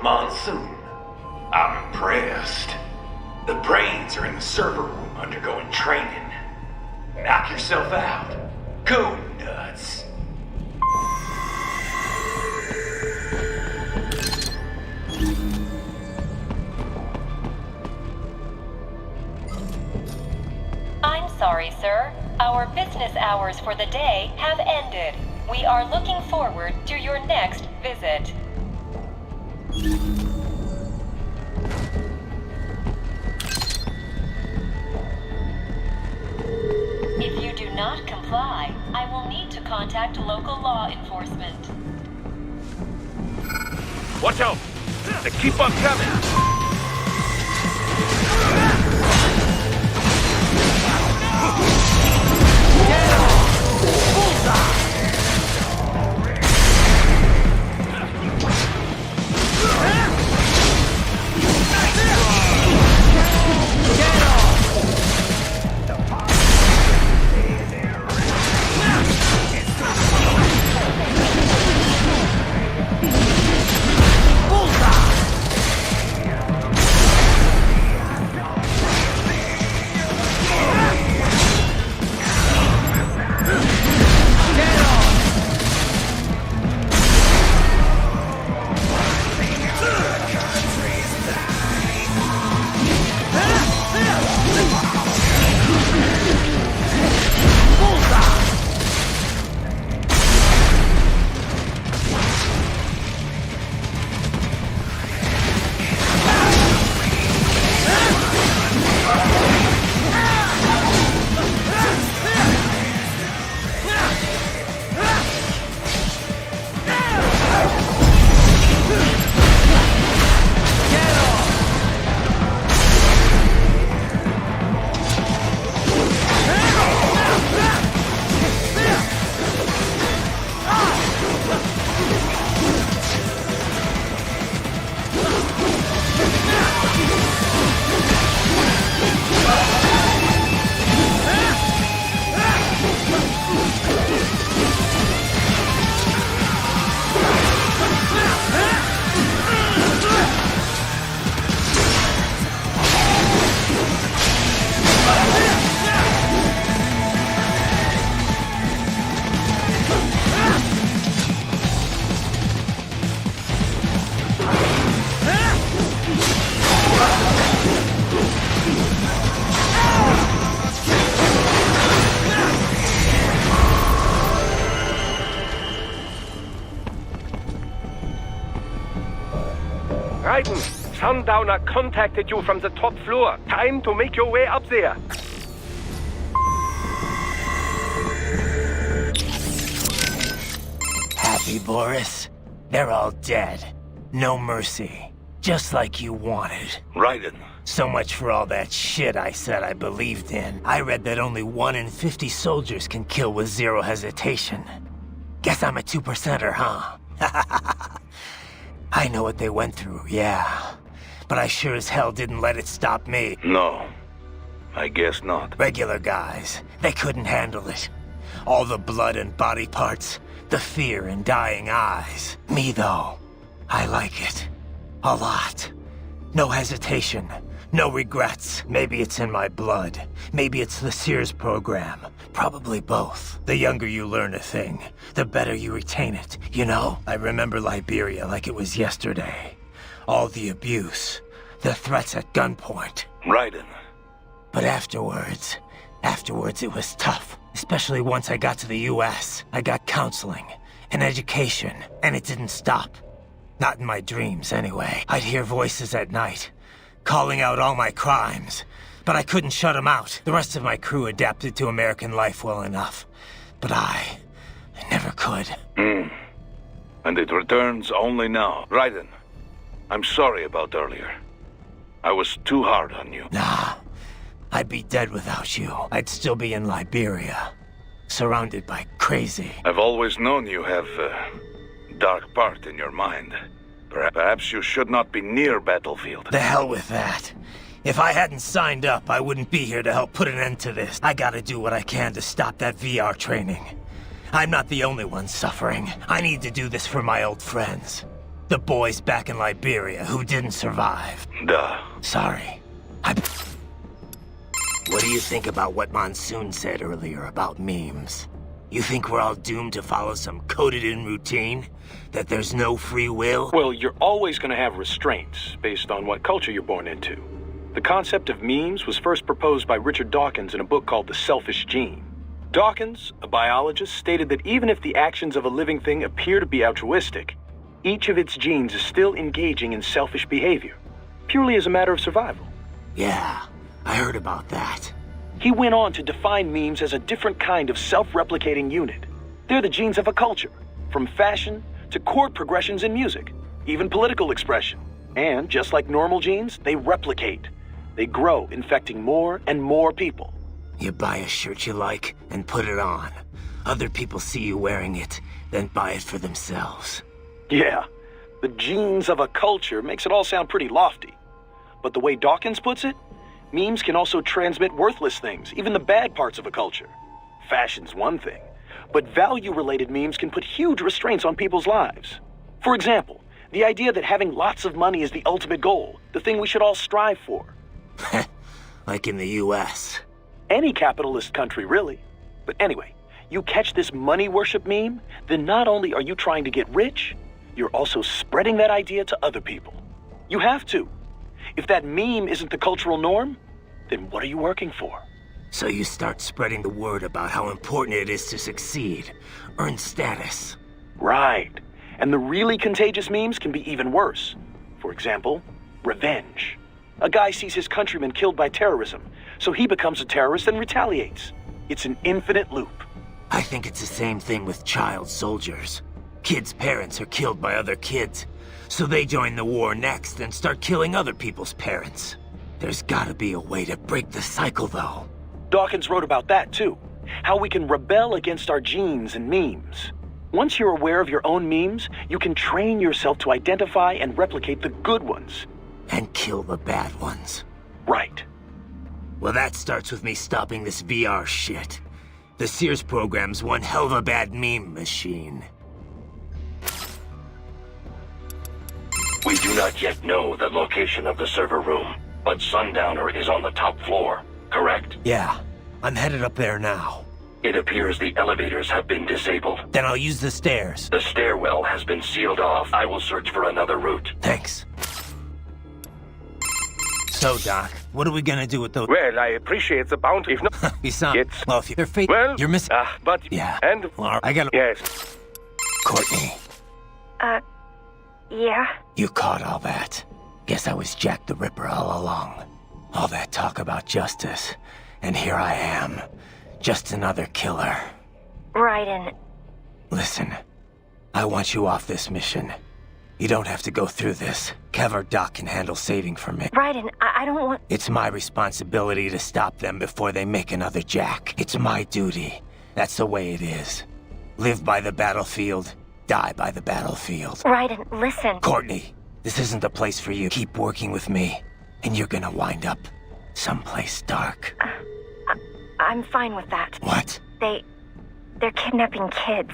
Monsoon. I'm impressed. The brains are in the server room undergoing training. Knock yourself out. Go nuts.
I'm sorry, sir. Our business hours for the day have ended. We are looking forward to your next visit. If you do not comply, I will need to contact local law enforcement.
Watch out! They keep on coming! Sundowner contacted you from the top floor. Time to make your way up there.
Happy, Boris? They're all dead. No mercy. Just like you wanted.
Raiden.
So much for all that shit I said I believed in. I read that only 1 in 50 soldiers can kill with zero hesitation. Guess I'm a 2%er, huh? I know what they went through, yeah. But I sure as hell didn't let it stop me.
No. I guess not.
Regular guys, they couldn't handle it. All the blood and body parts, the fear in dying eyes. Me, though, I like it. A lot. No hesitation. No regrets. Maybe it's in my blood. Maybe it's the Sears program. Probably both. The younger you learn a thing, the better you retain it. You know, I remember Liberia like it was yesterday. All the abuse, the threats at gunpoint.
Raiden.
But afterwards it was tough. Especially once I got to the US. I got counseling, and education, and it didn't stop. Not in my dreams, anyway. I'd hear voices at night, calling out all my crimes. But I couldn't shut them out. The rest of my crew adapted to American life well enough. But I never could.
And it returns only now. Raiden, I'm sorry about earlier. I was too hard on you.
Nah, I'd be dead without you. I'd still be in Liberia, surrounded by crazy.
I've always known you have a dark part in your mind. Perhaps you should not be near battlefield.
The hell with that. If I hadn't signed up, I wouldn't be here to help put an end to this. I gotta do what I can to stop that VR training. I'm not the only one suffering. I need to do this for my old friends. The boys back in Liberia who didn't survive.
Duh.
Sorry. What do you think about what Monsoon said earlier about memes? You think we're all doomed to follow some coded-in routine? That there's no free will?
Well, you're always going to have restraints based on what culture you're born into. The concept of memes was first proposed by Richard Dawkins in a book called The Selfish Gene. Dawkins, a biologist, stated that even if the actions of a living thing appear to be altruistic, each of its genes is still engaging in selfish behavior, purely as a matter of survival.
Yeah, I heard about that.
He went on to define memes as a different kind of self-replicating unit. They're the genes of a culture, from fashion to chord progressions in music, even political expression. And just like normal genes, they replicate. They grow, infecting more and more people.
You buy a shirt you like and put it on. Other people see you wearing it, then buy it for themselves.
Yeah, the genes of a culture makes it all sound pretty lofty. But the way Dawkins puts it, memes can also transmit worthless things, even the bad parts of a culture. Fashion's one thing, but value-related memes can put huge restraints on people's lives. For example, the idea that having lots of money is the ultimate goal, the thing we should all strive for.
Like in the US.
Any capitalist country, really. But anyway, you catch this money worship meme, then not only are you trying to get rich, you're also spreading that idea to other people. You have to. If that meme isn't the cultural norm, then what are you working for?
So you start spreading the word about how important it is to succeed, earn status.
Right. And the really contagious memes can be even worse. For example, revenge. A guy sees his countrymen killed by terrorism, so he becomes a terrorist and retaliates. It's an infinite loop.
I think it's the same thing with child soldiers. Kids' parents are killed by other kids, so they join the war next and start killing other people's parents. There's gotta be a way to break the cycle, though.
Dawkins wrote about that, too. How we can rebel against our genes and memes. Once you're aware of your own memes, you can train yourself to identify and replicate the good ones.
And kill the bad ones.
Right.
Well, that starts with me stopping this VR shit. The Sears program's one hell of a bad meme machine.
We do not yet know the location of the server room, but Sundowner is on the top floor, correct?
Yeah, I'm headed up there now.
It appears the elevators have been disabled.
Then I'll use the stairs.
The stairwell has been sealed off. I will search for another route.
Thanks. So, Doc, what are we gonna do with those?
Well, I appreciate the bounty. If not,
Besides, well, if you're fake,
well,
you're missing.
But
yeah.
And
well, I gotta.
Yes.
Courtney.
Yeah?
You caught all that. Guess I was Jack the Ripper all along. All that talk about justice, and here I am. Just another killer.
Raiden,
Listen, I want you off this mission. You don't have to go through this. Kev or Doc can handle saving for me.
Raiden, I don't want...
It's my responsibility to stop them before they make another Jack. It's my duty. That's the way it is. Live by the battlefield, die by the battlefield.
Raiden, listen.
Courtney, this isn't the place for you. Keep working with me, and you're gonna wind up someplace dark.
I'm fine with that.
What?
They're kidnapping kids.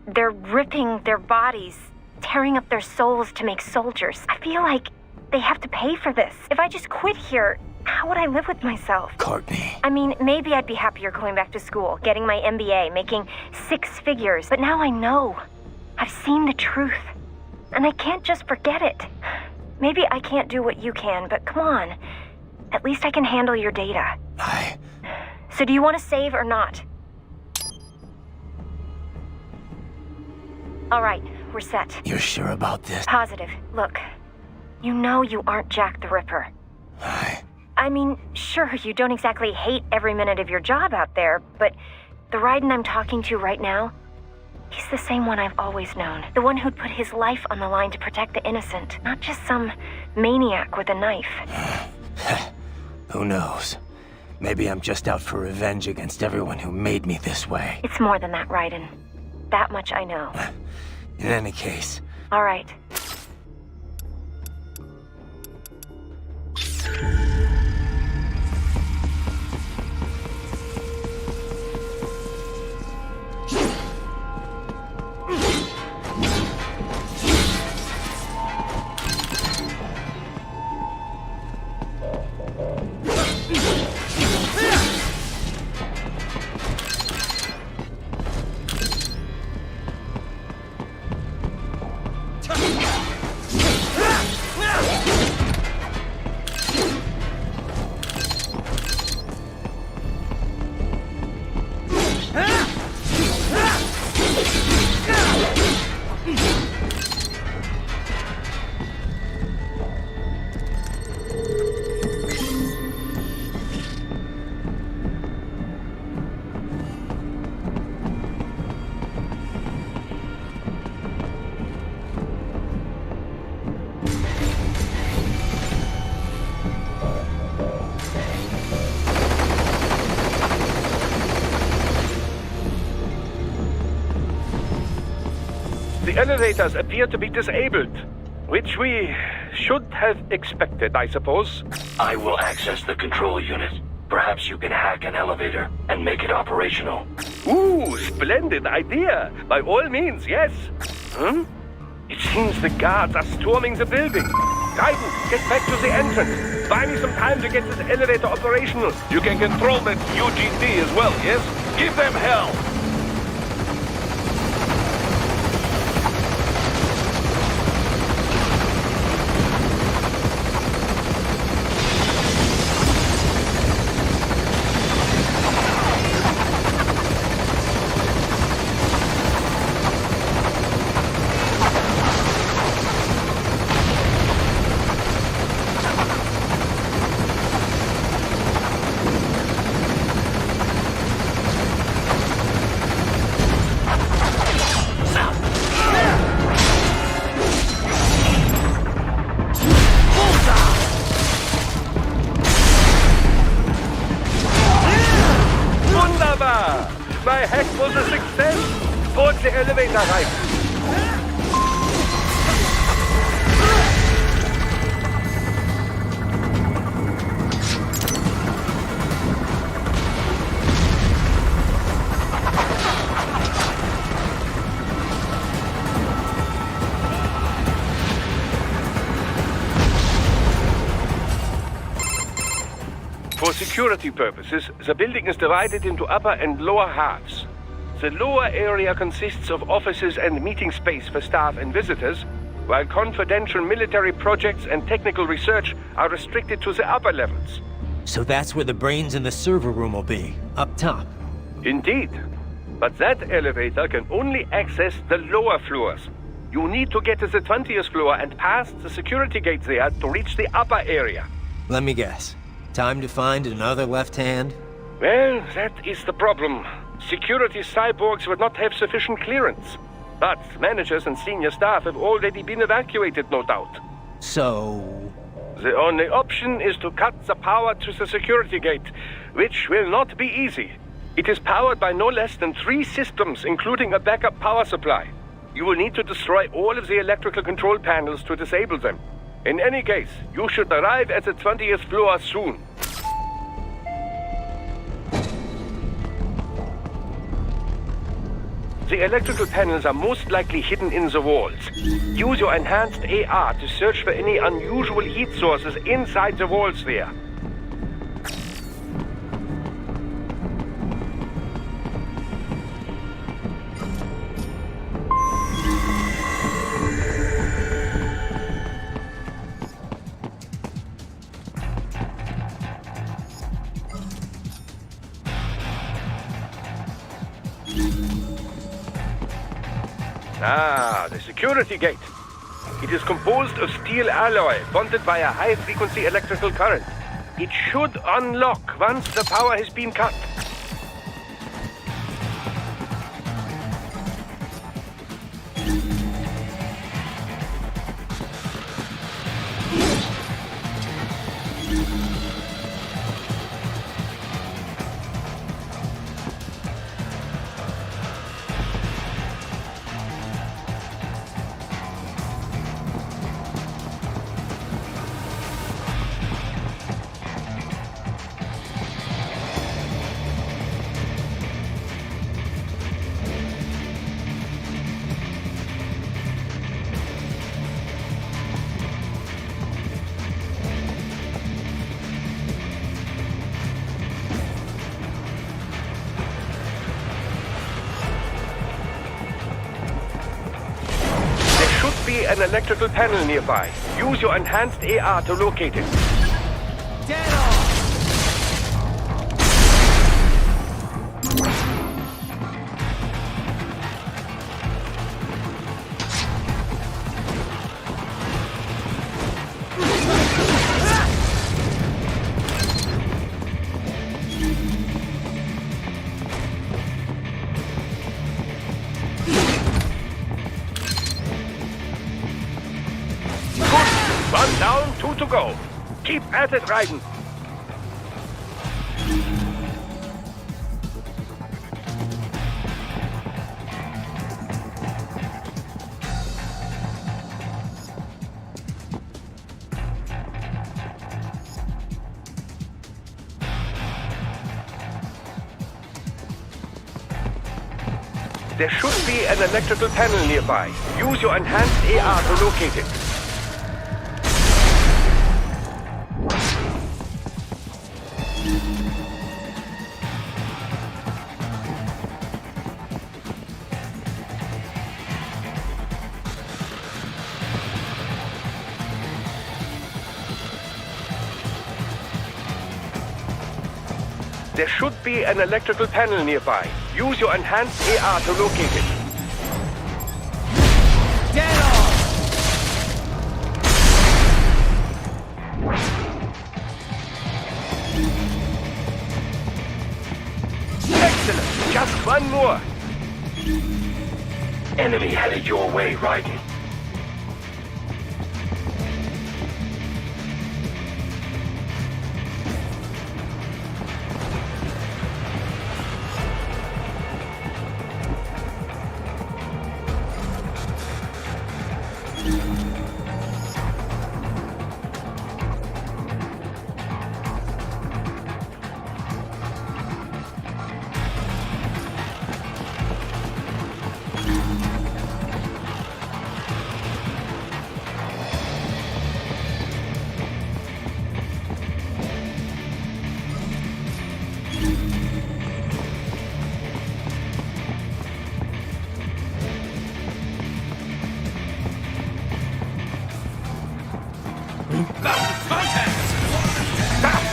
They're ripping their bodies, tearing up their souls to make soldiers. I feel like they have to pay for this. If I just quit here, how would I live with myself?
Courtney.
I mean, maybe I'd be happier going back to school, getting my MBA, making 6 figures. But now I know. I've seen the truth. And I can't just forget it. Maybe I can't do what you can, but come on. At least I can handle your data. So do you want to save or not? All right, we're set.
You're sure about this?
Positive. Look, you know you aren't Jack the Ripper. I mean, sure, you don't exactly hate every minute of your job out there, but the Raiden I'm talking to right now, he's the same one I've always known. The one who'd put his life on the line to protect the innocent, not just some maniac with a knife.
Who knows? Maybe I'm just out for revenge against everyone who made me this way.
It's more than that, Raiden. That much I know.
In any case...
All right.
The elevators appear to be disabled, which we should have expected, I suppose.
I will access the control unit. Perhaps you can hack an elevator and make it operational.
Ooh, splendid idea. By all means, yes. It seems the guards are storming the building. Raiden, get back to the entrance. Buy me some time to get this elevator operational.
You can control that UGT as well, yes? Give them hell!
My hack was a success! Board the elevator right! For security purposes, the building is divided into upper and lower halves. The lower area consists of offices and meeting space for staff and visitors, while confidential military projects and technical research are restricted to the upper levels.
So that's where the brains in the server room will be, up top.
Indeed. But that elevator can only access the lower floors. You need to get to the 20th floor and past the security gate there to reach the upper area.
Let me guess. Time to find another left hand?
Well, that is the problem. Security cyborgs would not have sufficient clearance. But managers and senior staff have already been evacuated, no doubt.
So...
The only option is to cut the power to the security gate, which will not be easy. It is powered by no less than 3 systems, including a backup power supply. You will need to destroy all of the electrical control panels to disable them. In any case, you should arrive at the 20th floor soon. The electrical panels are most likely hidden in the walls. Use your enhanced AR to search for any unusual heat sources inside the walls there. Ah, the security gate. It is composed of steel alloy bonded by a high-frequency electrical current. It should unlock once the power has been cut. An electrical panel nearby. Use your enhanced AR to locate it. One down, 2 to go. Keep at it, Raiden. There should be an electrical panel nearby. Use your enhanced AR to locate it. There should be an electrical panel nearby. Use your enhanced AR to locate it.
Dead on!
Excellent! Just one more!
Enemy headed your way, Raiden.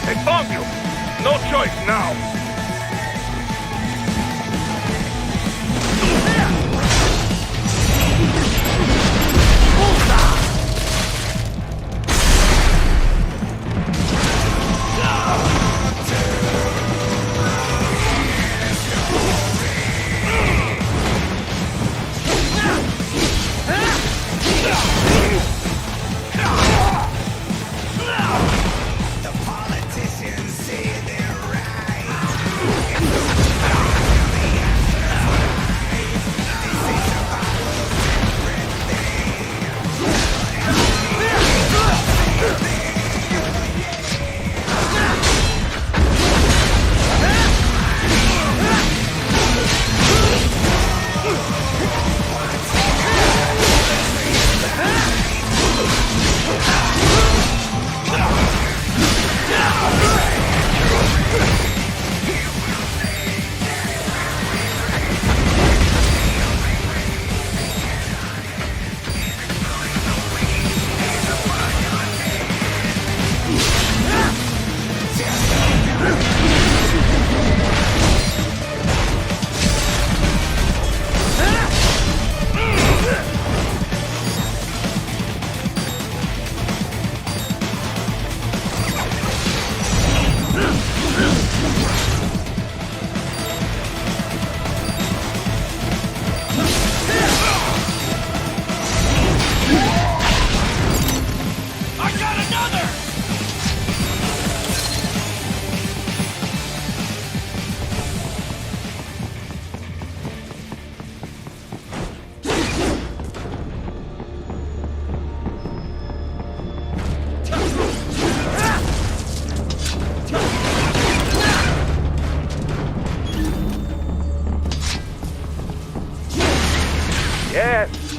They found you! No choice now!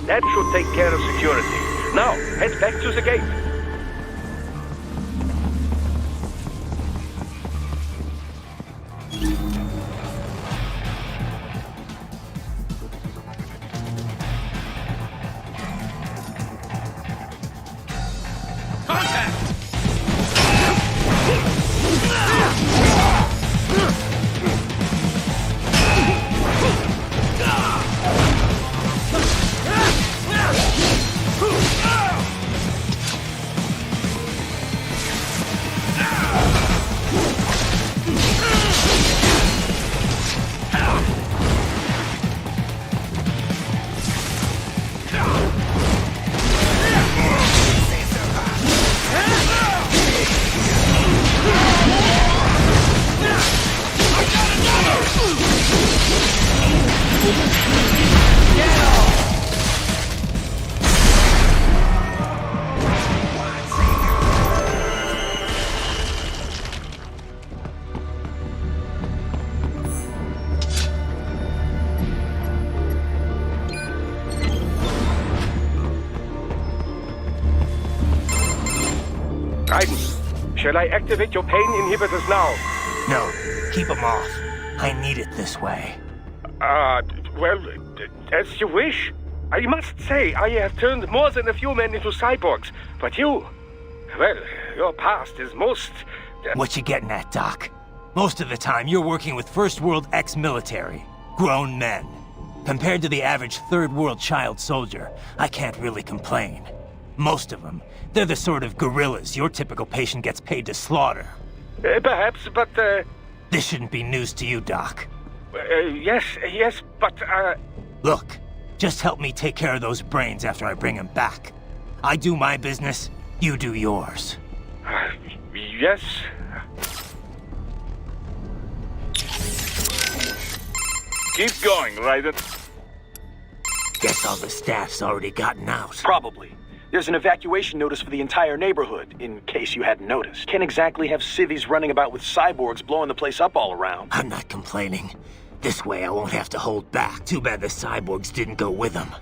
That should take care of security. Now, head back to the gate. Shall I activate your pain inhibitors now?
No, keep them off. I need it this way.
Well, as you wish. I must say, I have turned more than a few men into cyborgs, but you... Well, your past is most...
What you getting at, Doc? Most of the time, you're working with First World ex-military. Grown men. Compared to the average Third World child soldier, I can't really complain. Most of them, they're the sort of guerrillas your typical patient gets paid to slaughter.
Perhaps, but,
This shouldn't be news to you, Doc.
yes, but,
Look, just help me take care of those brains after I bring them back. I do my business, you do yours.
Yes.
Keep going, Raiden.
Guess all the staff's already gotten out.
Probably. There's an evacuation notice for the entire neighborhood, in case you hadn't noticed. Can't exactly have civvies running about with cyborgs blowing the place up all around.
I'm not complaining. This way I won't have to hold back. Too bad the cyborgs didn't go with them.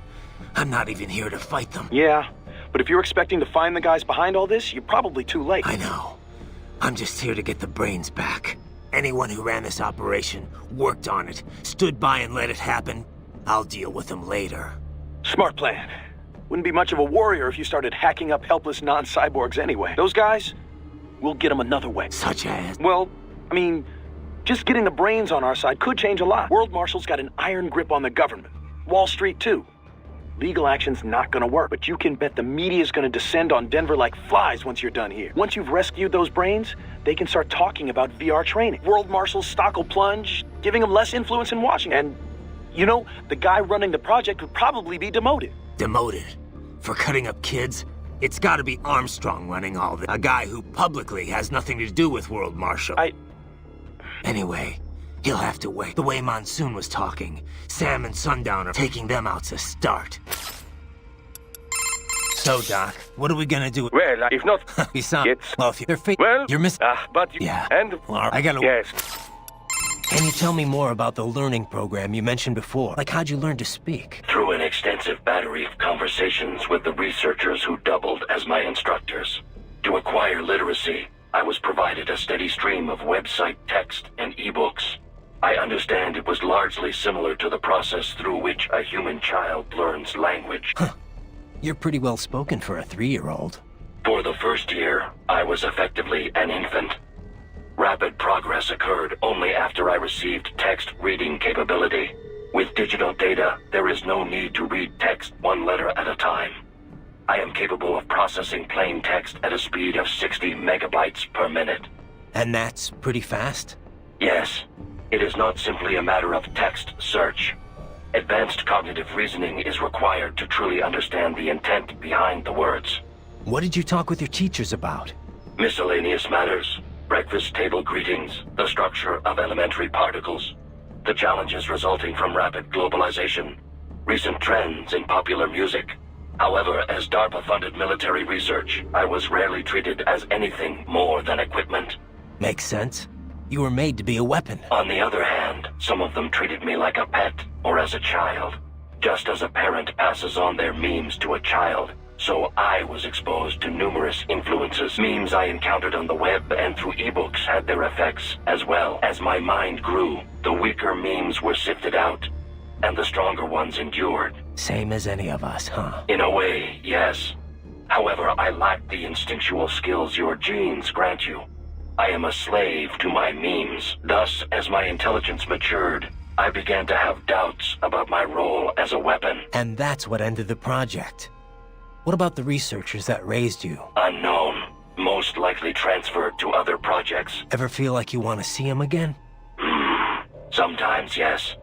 I'm not even here to fight them.
Yeah, but if you're expecting to find the guys behind all this, you're probably too late.
I know. I'm just here to get the brains back. Anyone who ran this operation, worked on it, stood by and let it happen, I'll deal with them later.
Smart plan. Wouldn't be much of a warrior if you started hacking up helpless non-cyborgs anyway. Those guys, we'll get them another way.
Such as?
Well, I mean, just getting the brains on our side could change a lot. World Marshal's got an iron grip on the government. Wall Street, too. Legal action's not gonna work, but you can bet the media's gonna descend on Denver like flies once you're done here. Once you've rescued those brains, they can start talking about VR training. World Marshal's stock will plunge, giving them less influence in Washington. And, you know, the guy running the project would probably be demoted.
Demoted? For cutting up kids? It's gotta be Armstrong running all this. A guy who publicly has nothing to do with World Marshal. Anyway, he'll have to wait. The way Monsoon was talking, Sam and Sundown are taking them out's a start. So, Doc, what are we gonna do?
Well, if not...
Besides, well, if they're
well,
you're missing...
but...
Yeah.
And...
Well, I gotta...
Yes.
Can you tell me more about the learning program you mentioned before? Like, how'd you learn to speak?
Through an extensive battery of conversations with the researchers who doubled as my instructors. To acquire literacy, I was provided a steady stream of website text and ebooks. I understand it was largely similar to the process through which a human child learns language.
Huh. You're pretty well spoken for a 3-year-old.
For the first year, I was effectively an infant. Rapid progress occurred only after I received text reading capability. With digital data, there is no need to read text one letter at a time. I am capable of processing plain text at a speed of 60 megabytes per minute.
And that's pretty fast?
Yes. It is not simply a matter of text search. Advanced cognitive reasoning is required to truly understand the intent behind the words.
What did you talk with your teachers about?
Miscellaneous matters. Breakfast table greetings, the structure of elementary particles, the challenges resulting from rapid globalization, recent trends in popular music. However, as DARPA-funded military research, I was rarely treated as anything more than equipment.
Makes sense. You were made to be a weapon.
On the other hand, some of them treated me like a pet or as a child. Just as a parent passes on their memes to a child, so I was exposed to numerous influences. Memes I encountered on the web and through ebooks had their effects, as well. As my mind grew, the weaker memes were sifted out, and the stronger ones endured.
Same as any of us, huh?
In a way, yes. However, I lack the instinctual skills your genes grant you. I am a slave to my memes. Thus, as my intelligence matured, I began to have doubts about my role as a weapon.
And that's what ended the project. What about the researchers that raised you?
Unknown. Most likely transferred to other projects.
Ever feel like you want to see them again?
Sometimes, yes.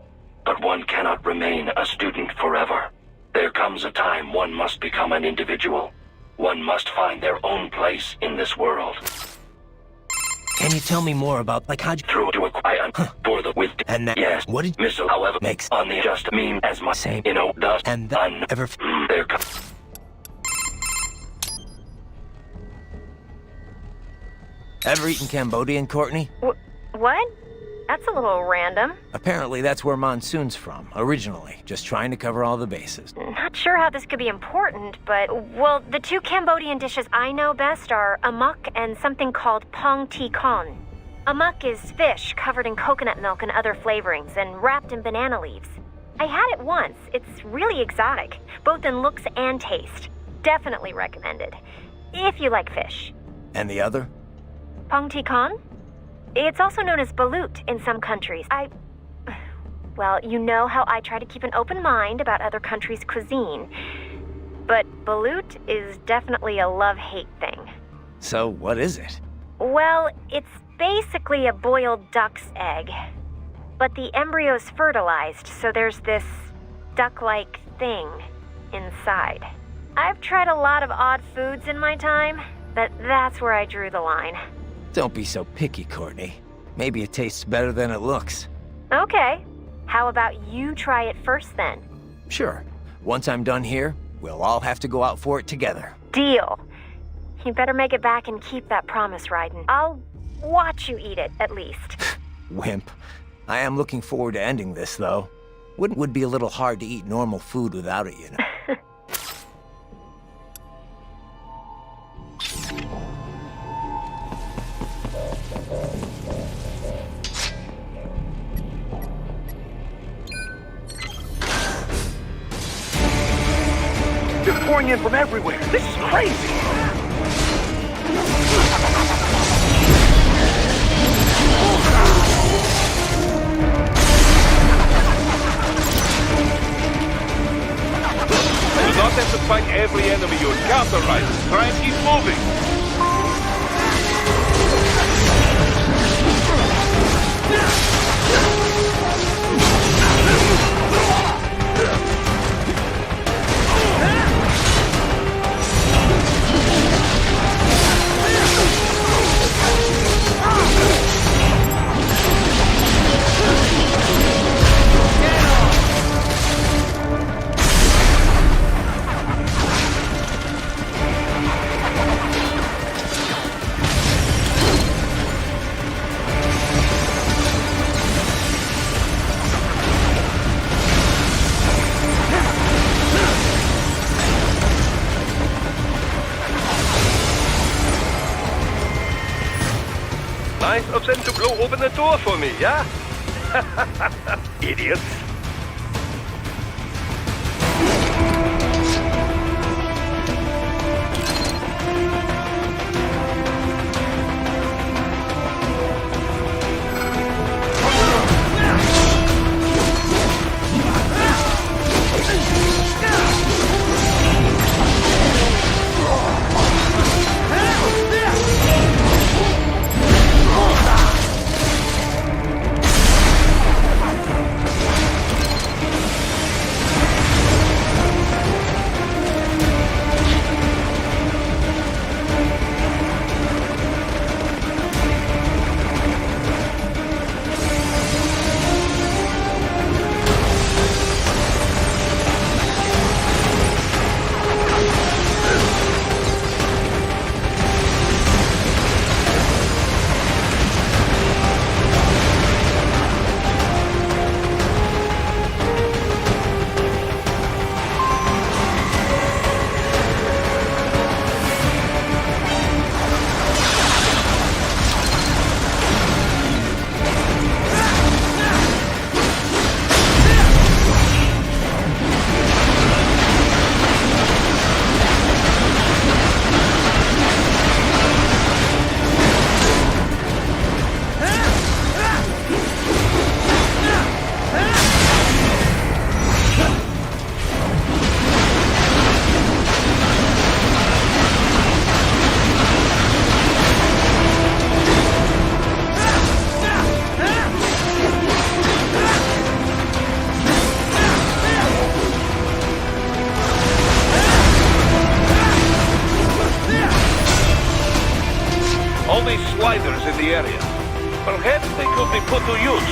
But one cannot remain a student forever. There comes a time one must become an individual. One must find their own place in this world.
Can you tell me more about, like, how'd you...
Through to acquire for the with...
And that...
Yes.
What did...
Missile, however,
Makes...
on the just meme as my...
Same...
You know, thus...
And that... Ever...
There comes...
Ever eaten Cambodian, Courtney?
What? That's a little random.
Apparently that's where Monsoon's from, originally. Just trying to cover all the bases.
Not sure how this could be important, but, well, the two Cambodian dishes I know best are amok and something called pong ti con. Amok is fish covered in coconut milk and other flavorings and wrapped in banana leaves. I had it once. It's really exotic, both in looks and taste. Definitely recommended, if you like fish.
And the other?
Pong ti con? It's also known as balut in some countries. Well, you know how I try to keep an open mind about other countries' cuisine. But balut is definitely a love-hate thing.
So, what is it?
Well, it's basically a boiled duck's egg. But the embryo's fertilized, so there's this duck-like thing inside. I've tried a lot of odd foods in my time, but that's where I drew the line.
Don't be so picky, Courtney. Maybe it tastes better than it looks.
Okay. How about you try it first, then?
Sure. Once I'm done here, we'll all have to go out for it together.
Deal. You better make it back and keep that promise, Raiden. I'll watch you eat it, at least.
Wimp. I am looking forward to ending this, though. Would be a little hard to eat normal food without it, you know.
They're pouring in from everywhere. This is crazy.
You do not have to fight every enemy you encounter, right? Try and keep moving.
Nice of them to blow open the door for me, yeah? Idiots.
area. Perhaps they could be put to use.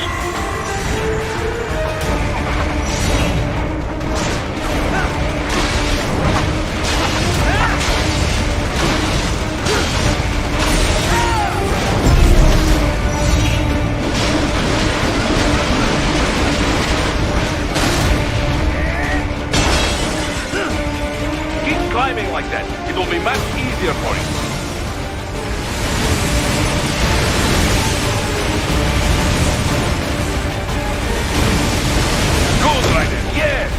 Keep climbing like that. It will be much easier for you. Good, Raiden. Yes!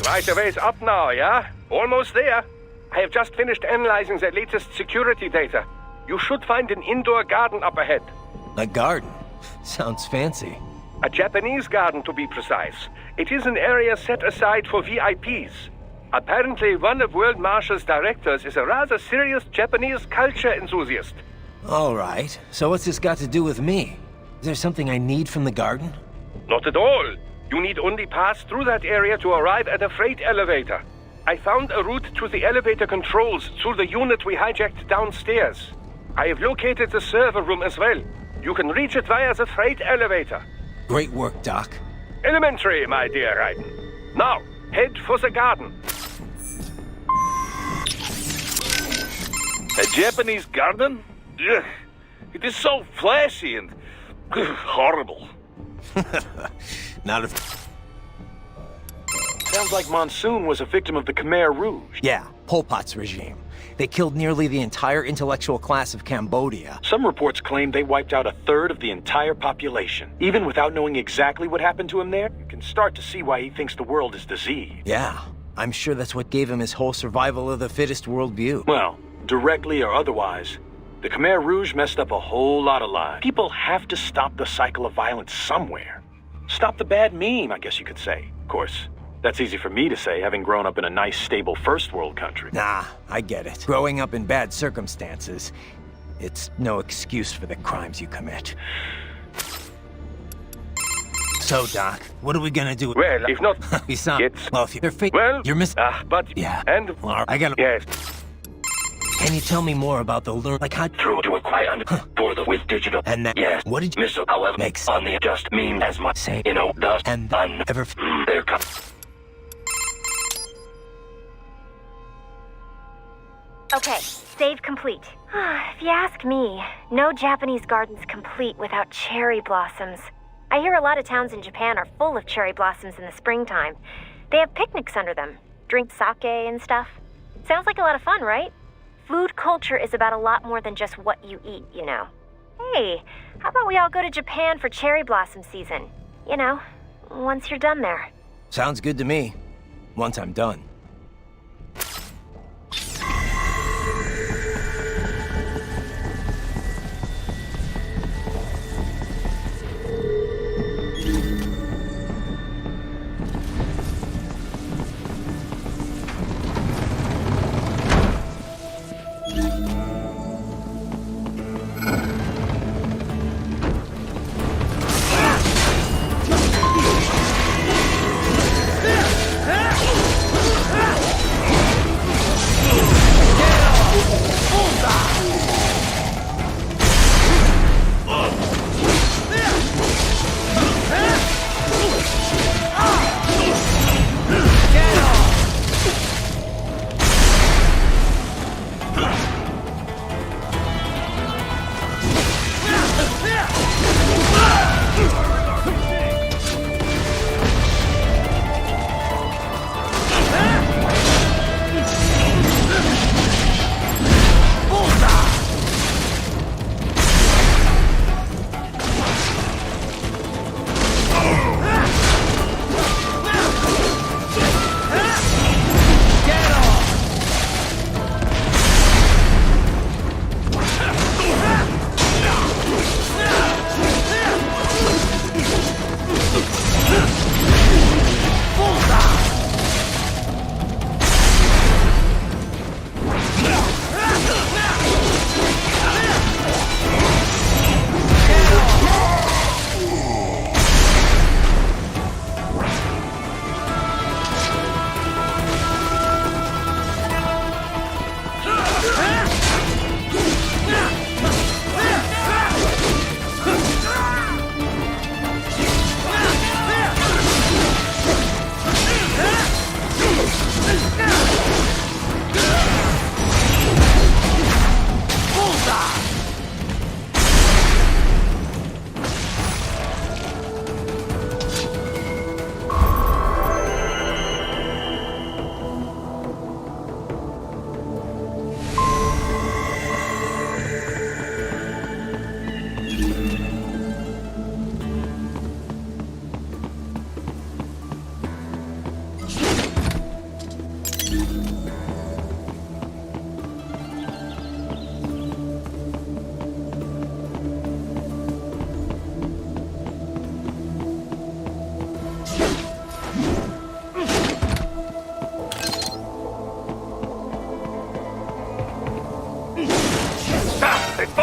Quite a ways up now, yeah? Almost there. I have just finished analyzing the latest security data. You should find an indoor garden up ahead.
A garden? Sounds fancy.
A Japanese garden, to be precise. It is an area set aside for VIPs. Apparently, one of World Marshal's directors is a rather serious Japanese culture enthusiast.
All right. So what's this got to do with me? Is there something I need from the garden?
Not at all. You need only pass through that area to arrive at a freight elevator. I found a route to the elevator controls through the unit we hijacked downstairs. I have located the server room as well. You can reach it via the freight elevator.
Great work, Doc.
Elementary, my dear Raiden. Now, head for the garden.
A Japanese garden? Ugh. It is so flashy and horrible.
Not a...
Sounds like Monsoon was a victim of the Khmer Rouge.
Yeah, Pol Pot's regime. They killed nearly the entire intellectual class of Cambodia.
Some reports claim they wiped out a third of the entire population. Even without knowing exactly what happened to him there, you can start to see why he thinks the world is diseased.
Yeah, I'm sure that's what gave him his whole survival of the fittest worldview.
Well, directly or otherwise, the Khmer Rouge messed up a whole lot of lives. People have to stop the cycle of violence somewhere. Stop the bad meme, I guess you could say. Of course, that's easy for me to say, having grown up in a nice, stable first world country.
Nah, I get it. Growing up in bad circumstances, it's no excuse for the crimes you commit. So, Doc, what are we gonna do?
Well, if not...
Besides, well, if you're fake,
Well,
you're missing...
but...
Yeah.
And...
Well, I gotta...
Yes.
Can you tell me more about the like how...
True to a quiet for the with digital.
And that...
Yes.
What did you...
Missile, however,
Makes...
on the just mean as much.
Say...
You know, does...
And... Ever...
There comes...
Okay, save complete. If you ask me, no Japanese garden's complete without cherry blossoms. I hear a lot of towns in Japan are full of cherry blossoms in the springtime. They have picnics under them, drink sake and stuff. Sounds like a lot of fun, right? Food culture is about a lot more than just what you eat, you know. Hey, how about we all go to Japan for cherry blossom season? You know, once you're done there.
Sounds good to me. Once I'm done.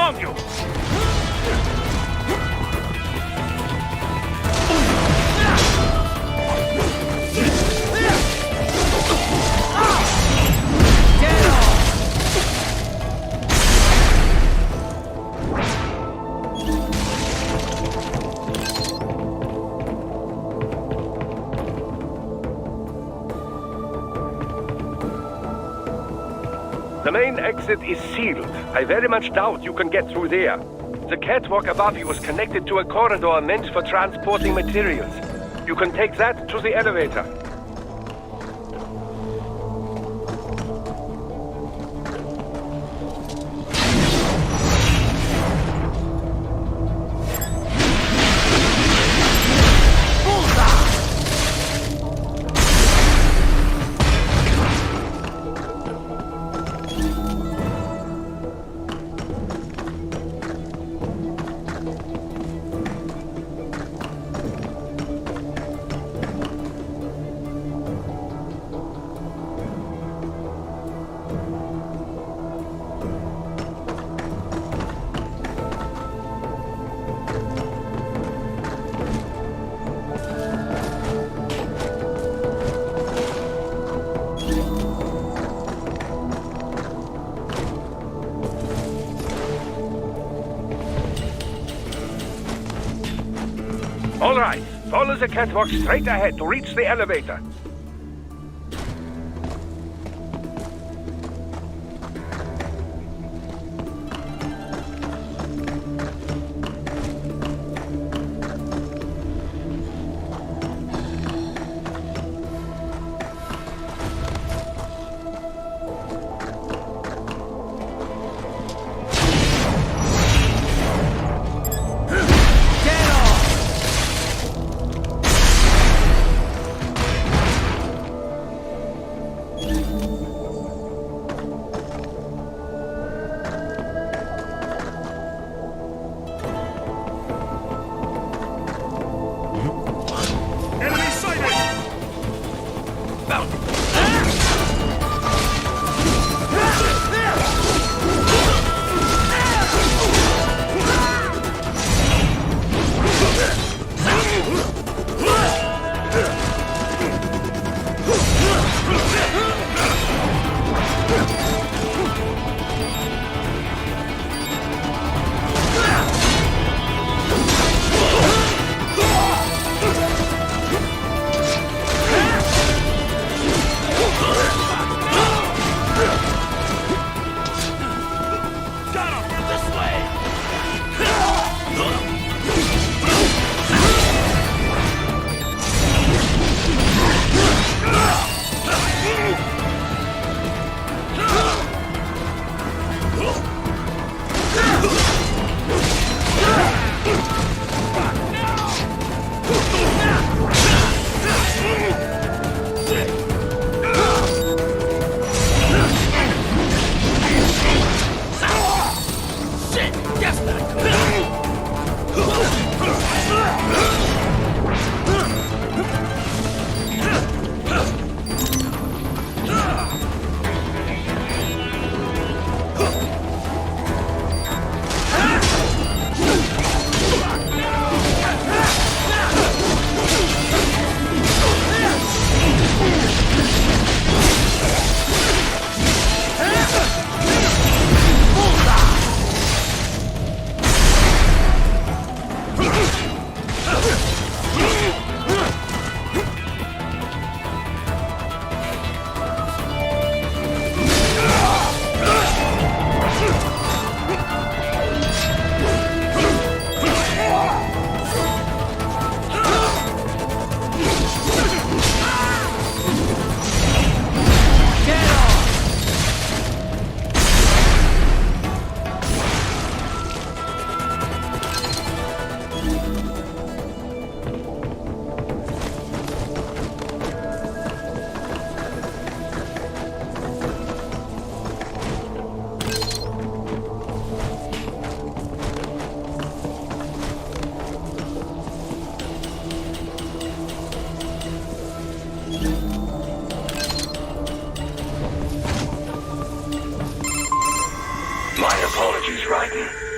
among you!
The main exit is sealed. I very much doubt you can get through there. The catwalk above you is connected to a corridor meant for transporting materials. You can take that to the elevator. All right, follow the catwalk straight ahead to reach the elevator.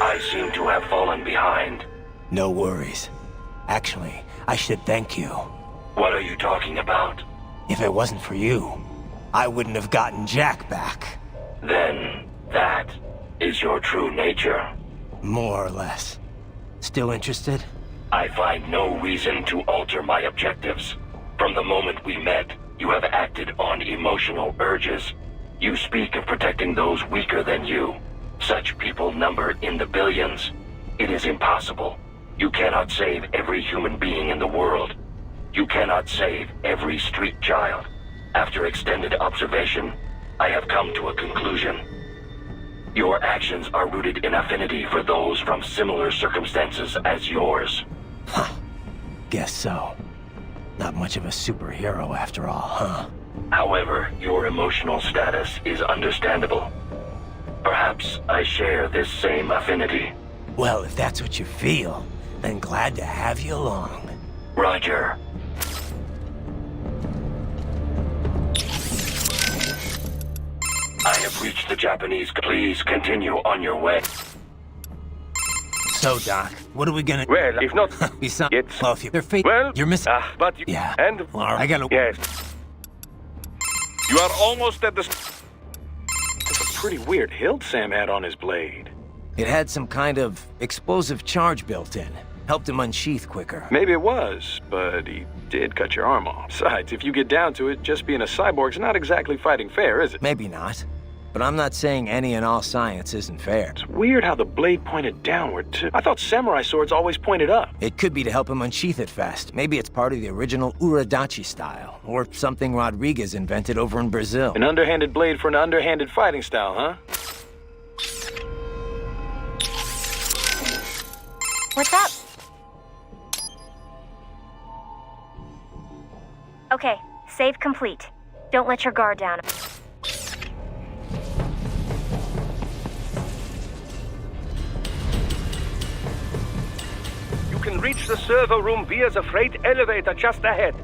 I seem to have fallen behind.
No worries. Actually, I should thank you.
What are you talking about?
If it wasn't for you, I wouldn't have gotten Jack back.
Then, that is your true nature.
More or less. Still interested?
I find no reason to alter my objectives. From the moment we met, you have acted on emotional urges. You speak of protecting those weaker than you. Such people number in the billions. It is impossible. You cannot save every human being in the world. You cannot save every street child. After extended observation, I have come to a conclusion. Your actions are rooted in affinity for those from similar circumstances as yours.
Huh. Guess so. Not much of a superhero after all, huh?
However, your emotional status is understandable. Perhaps I share this same affinity.
Well, if that's what you feel, then glad to have you along.
Roger. I have reached the Japanese. Please continue on your way.
So, Doc, what are we gonna...
Well, if not...
Besides...
It's...
Well, if you're fate...
Well...
You're missing...
but you...
Yeah.
And...
Well, I gotta...
Yes.
You are almost at the...
It's a pretty weird hilt Sam had on his blade.
It had some kind of explosive charge built in. Helped him unsheath quicker.
Maybe it was, but he did cut your arm off. Besides, if you get down to it, just being a cyborg's not exactly fighting fair, is it?
Maybe not. But I'm not saying any and all science isn't fair.
It's weird how the blade pointed downward, too. I thought samurai swords always pointed up.
It could be to help him unsheath it fast. Maybe it's part of the original Uradachi style, or something Rodriguez invented over in Brazil.
An underhanded blade for an underhanded fighting style, huh?
What's up? Okay, save complete. Don't let your guard down.
You can reach the server room via the freight elevator just ahead.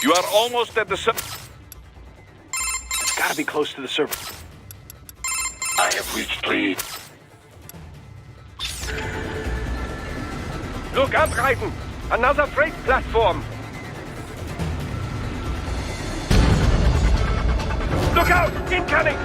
You are almost at the
Gotta be close to the server.
I have reached lead.
Look up, Raiden! Another freight platform! Look out! Incoming!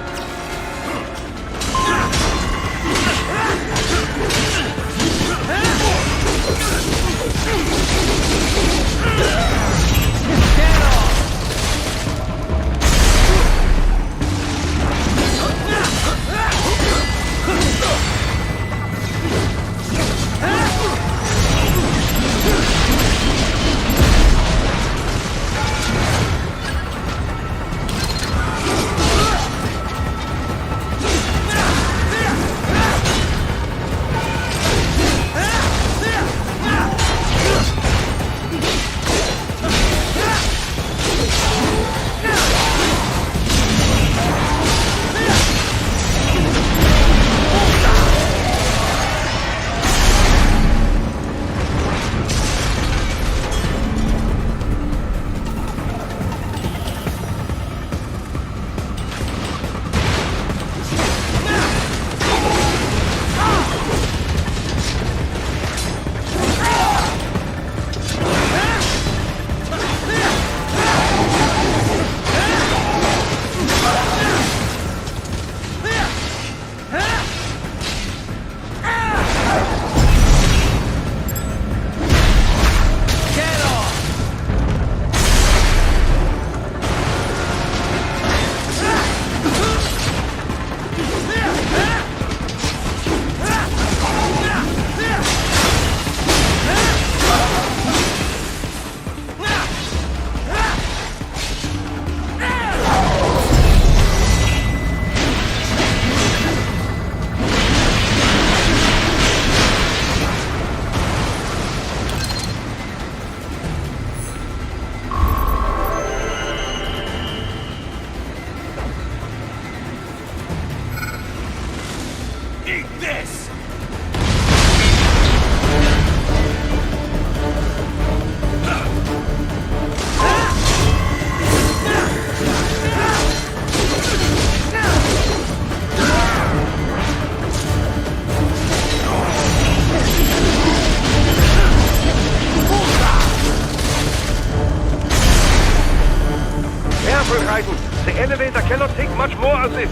The elevator cannot take much more of this.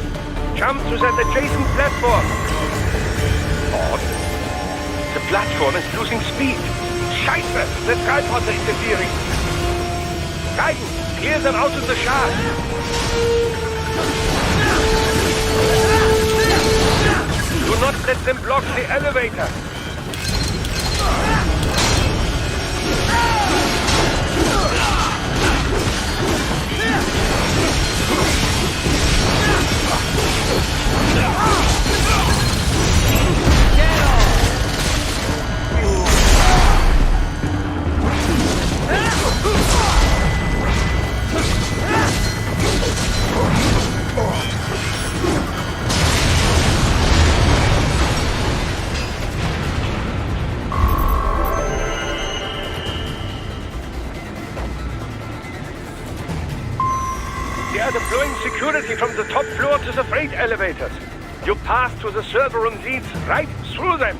Jump to that adjacent platform. Odd. The platform is losing speed. Scheiße! The tripods are interfering. Raiden, clear them out of the shaft. Do not let them block the elevator. They are deploying security from the top floor to the freight elevators. Your path to the server room leads right through them.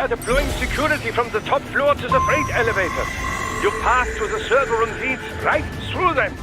are deploying security from the top floor to the freight elevators. You pass to the server room leads right through them.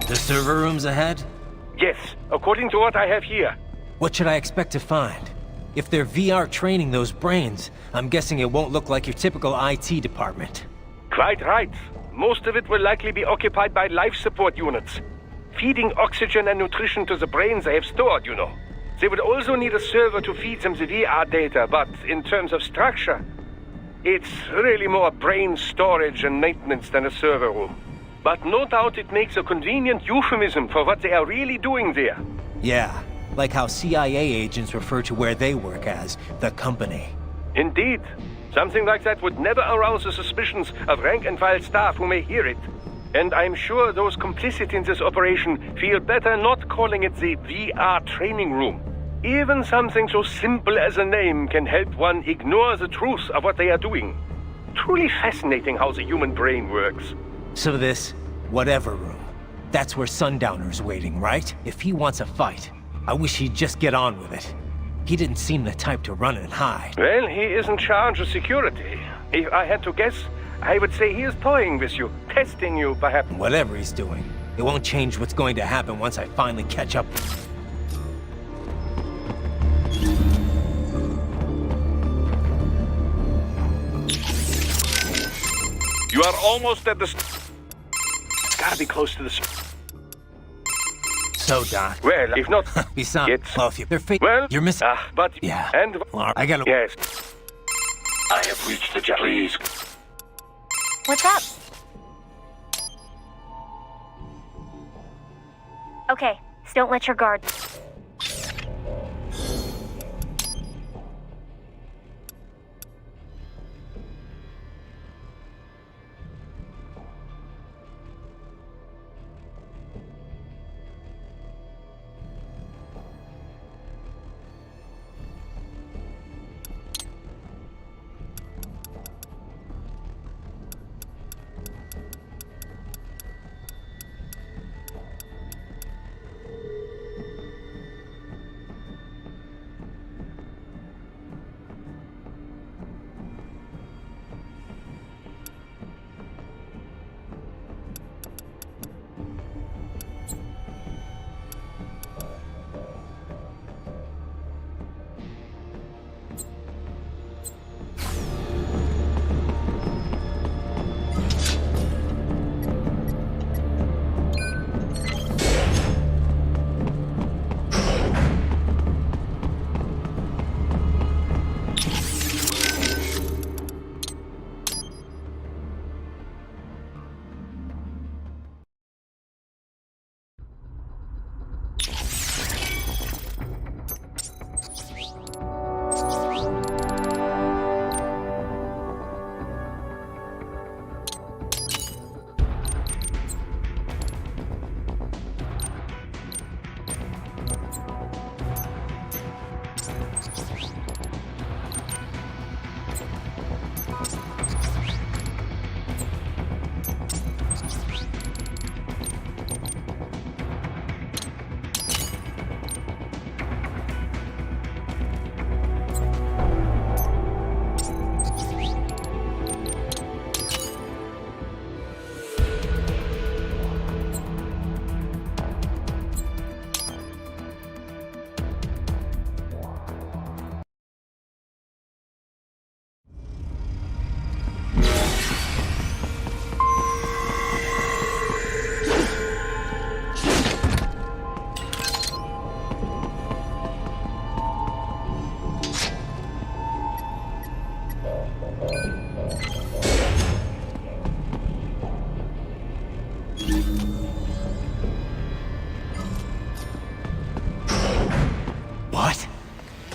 The server room's ahead?
Yes, according to what I have here.
What should I expect to find? If they're VR training those brains, I'm guessing it won't look like your typical IT department.
Quite right. Most of it will likely be occupied by life support units. Feeding oxygen and nutrition to the brains they have stored, you know. They would also need a server to feed them the VR data, but in terms of structure, it's really more brain storage and maintenance than a server room. But no doubt it makes a convenient euphemism for what they are really doing there.
Yeah, like how CIA agents refer to where they work as the company.
Indeed. Something like that would never arouse the suspicions of rank-and-file staff who may hear it. And I'm sure those complicit in this operation feel better not calling it the VR training room. Even something so simple as a name can help one ignore the truth of what they are doing. truly fascinating how the human brain works.
So this, whatever room, that's where Sundowner's waiting, right? If he wants a fight, I wish he'd just get on with it. He didn't seem the type to run and hide.
Well, he is in charge of security. If I had to guess, I would say he is toying with you, testing you, perhaps.
Whatever he's doing, it won't change what's going to happen once I finally catch up.
You are almost at the...
Gotta be close to the...
So, Doc.
Well, if not...
Besides,
It's...
well, if they're fake,
Well...
you're missing.
But...
Yeah.
And...
Well, I gotta...
Yes.
I have reached the jet. Please.
What's up? Okay, just don't let your guard.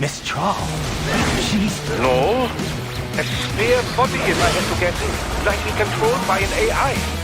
Miss Trawl. She's...
No. A spare body, if I had to guess. Likely controlled by an AI.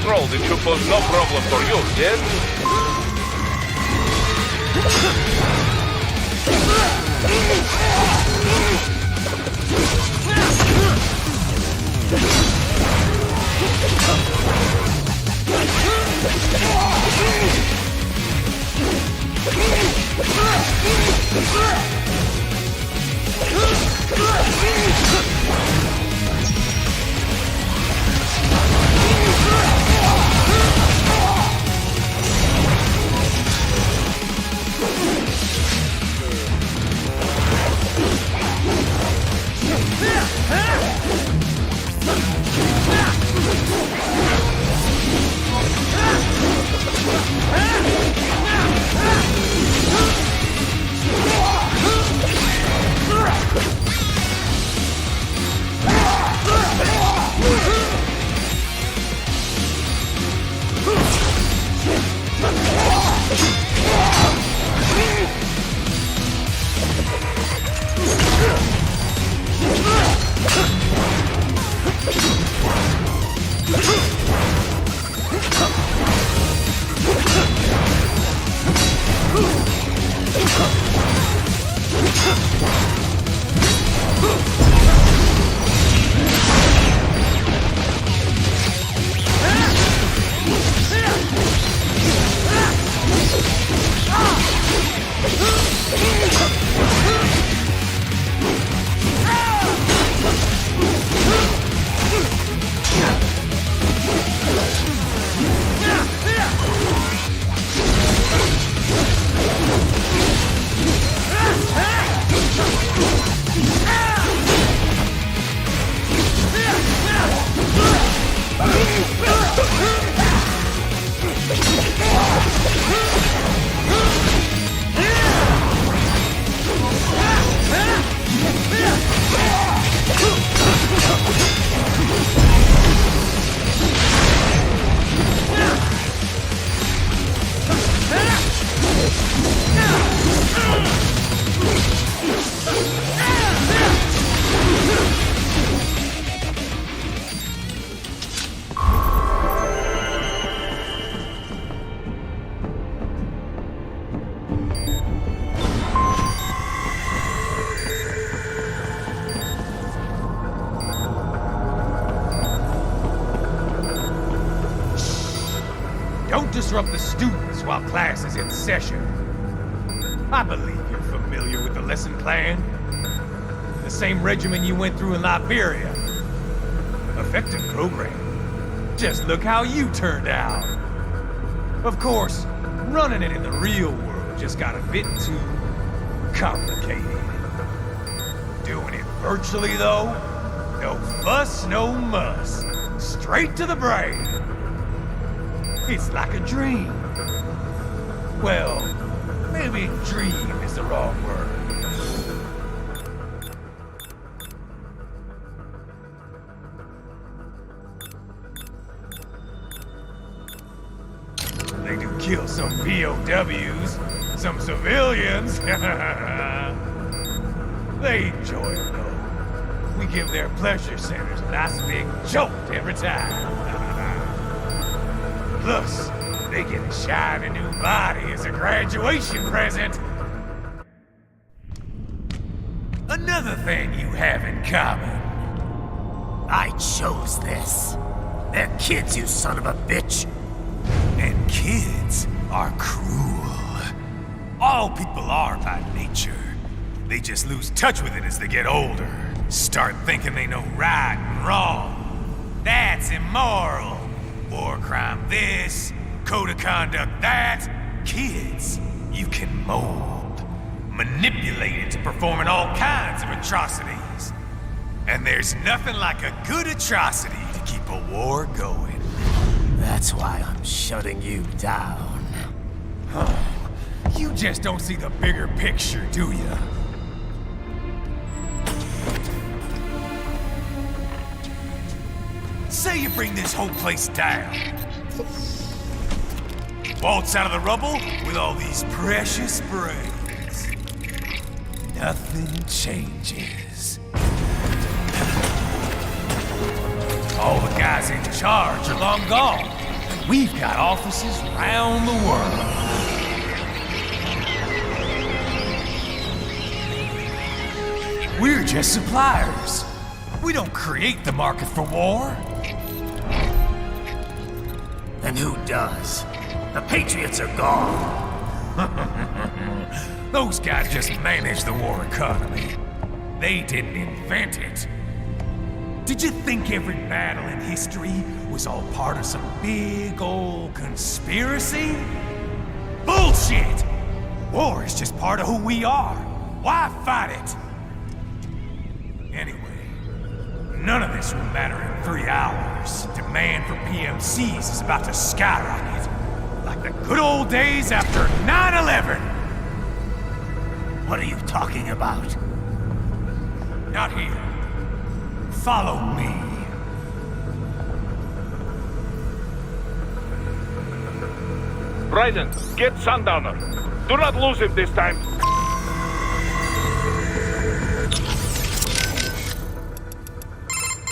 controlled, it should pose no problem for you, yes?
Don't disrupt the students while class is in session. I believe you're familiar with the lesson plan. The same regimen you went through in Liberia. Effective program. Just look how you turned out. Of course, running it in the real world just got a bit too complicated. Doing it virtually, though, no fuss, no muss. Straight to the brain. It's like a dream. Well, maybe dream is the wrong word. They do kill some POWs, some civilians. They enjoy it, though. We give their pleasure centers a nice big jolt every time. Plus, they get a shiny new body as a graduation present. Another thing you have in common. I chose this. They're kids, you son of a bitch. And kids are cruel. All people are by nature. They just lose touch with it as they get older. Start thinking they know right and wrong. That's immoral. War crime this, code of conduct that. Kids, you can mold, manipulate into performing all kinds of atrocities. And there's nothing like a good atrocity to keep a war going. That's why I'm shutting you down. You just don't see the bigger picture, do you? Say you bring this whole place down. Waltz out of the rubble with all these precious brains. Nothing changes. All the guys in charge are long gone. We've got offices around the world. We're just suppliers. We don't create the market for war. And who does? The Patriots are gone. Those guys just manage the war economy. They didn't invent it. Did you think every battle in history was all part of some big old conspiracy? Bullshit! War is just part of who we are. Why fight it? Anyway, none of this will matter in 3 hours. Demand for PMCs is about to skyrocket. Like the good old days after 9/11. What are you talking about? Not here. Follow me.
Raiden, get Sundowner. Do not lose him this time.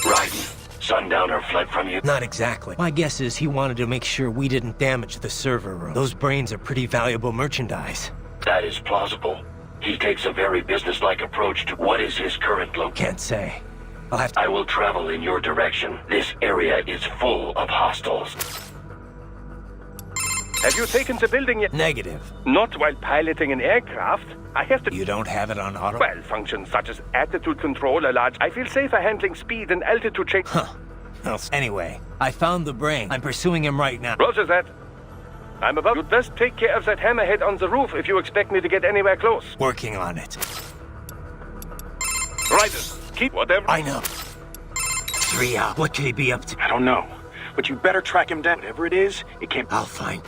Raiden, Sundowner fled from you?
Not exactly. My guess is he wanted to make sure we didn't damage the server room. Those brains are pretty valuable merchandise.
That is plausible. He takes a very businesslike approach to what is his current location.
Can't say. I'll have to...
I will travel in your direction. This area is full of hostiles.
Have you taken the building yet?
Negative.
Not while piloting an aircraft. I have to...
You don't have it on auto?
Well, functions such as attitude control are large. I feel safer handling speed and altitude change.
Huh. Well, anyway, I found the brain. I'm pursuing him right now.
Roger that. I'm about to just take care of that hammerhead on the roof if you expect me to get anywhere close.
Working on it.
Raiden, keep whatever...
I know. 3 hours. What could he be up to?
I don't know. But you better track him down. Whatever it is, it can't...
I'll find...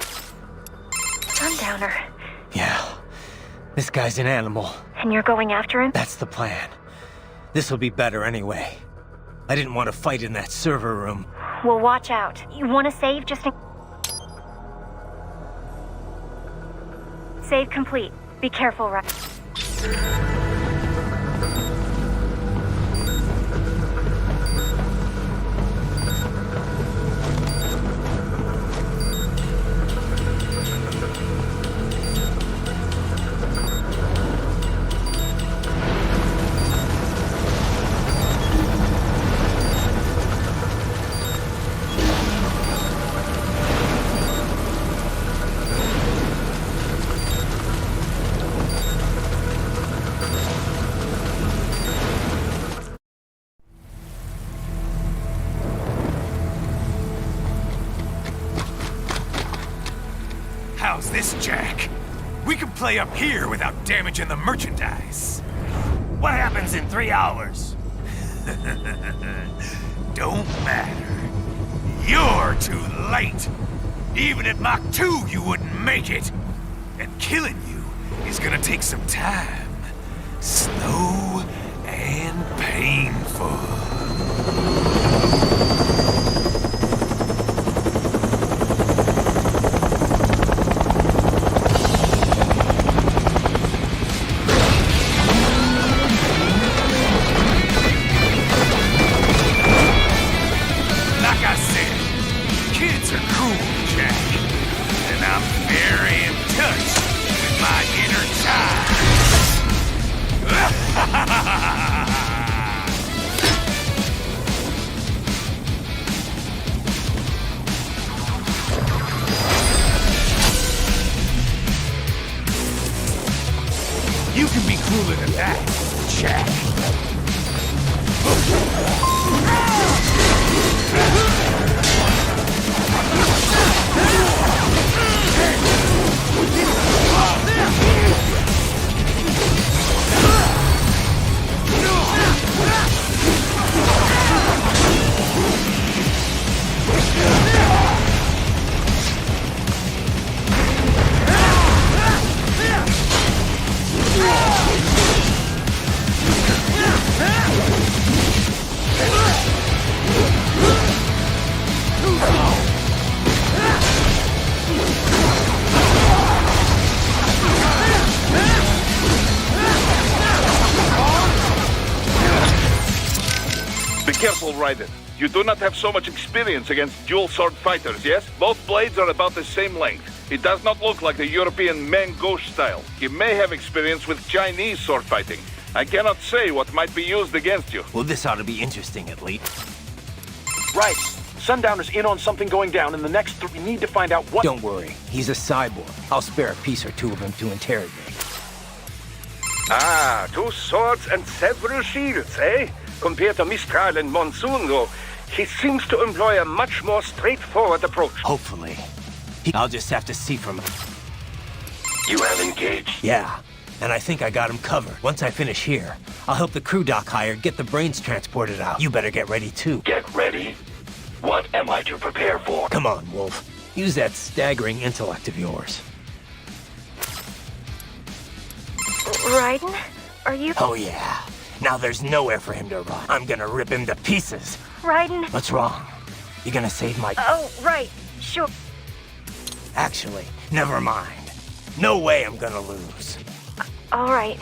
Sundowner.
Yeah. This guy's an animal.
And you're going after him?
That's the plan. This'll be better anyway. I didn't want to fight in that server room.
Well, watch out. You want to save just in... Save complete. Be careful, right?
How's this, Jack? We can play up here without damaging the merchandise. What happens in 3 hours? Don't matter. You're too late. Even at Mach 2, you wouldn't make it. And killing you is gonna take some time. Slow and painful. You can be cooler than that, Jack.
Be careful, Raiden. You do not have so much experience against dual sword fighters, yes? Both blades are about the same length. It does not look like the European main gauche style. You may have experience with Chinese sword fighting. I cannot say what might be used against you.
Well, this ought to be interesting, at least.
Right. Sundowner's in on something going down, and the next we need to find out what...
Don't worry. He's a cyborg. I'll spare a piece or two of him to interrogate.
Ah, 2 swords and several shields, eh? Compared to Mistral and Monsoon, though, he seems to employ a much more straightforward approach.
Hopefully. I'll just have to see from him.
You have engaged.
Yeah, and I think I got him covered. Once I finish here, I'll help the crew doc hired get the brains transported out. You better get ready, too.
Get ready? What am I to prepare for?
Come on, Wolf. Use that staggering intellect of yours.
Raiden? Are you...
Oh, yeah. Now there's nowhere for him to run. I'm gonna rip him to pieces.
Raiden?
What's wrong? You gonna save my...
Oh, right. Sure.
Actually, never mind. No way I'm gonna lose.
All right.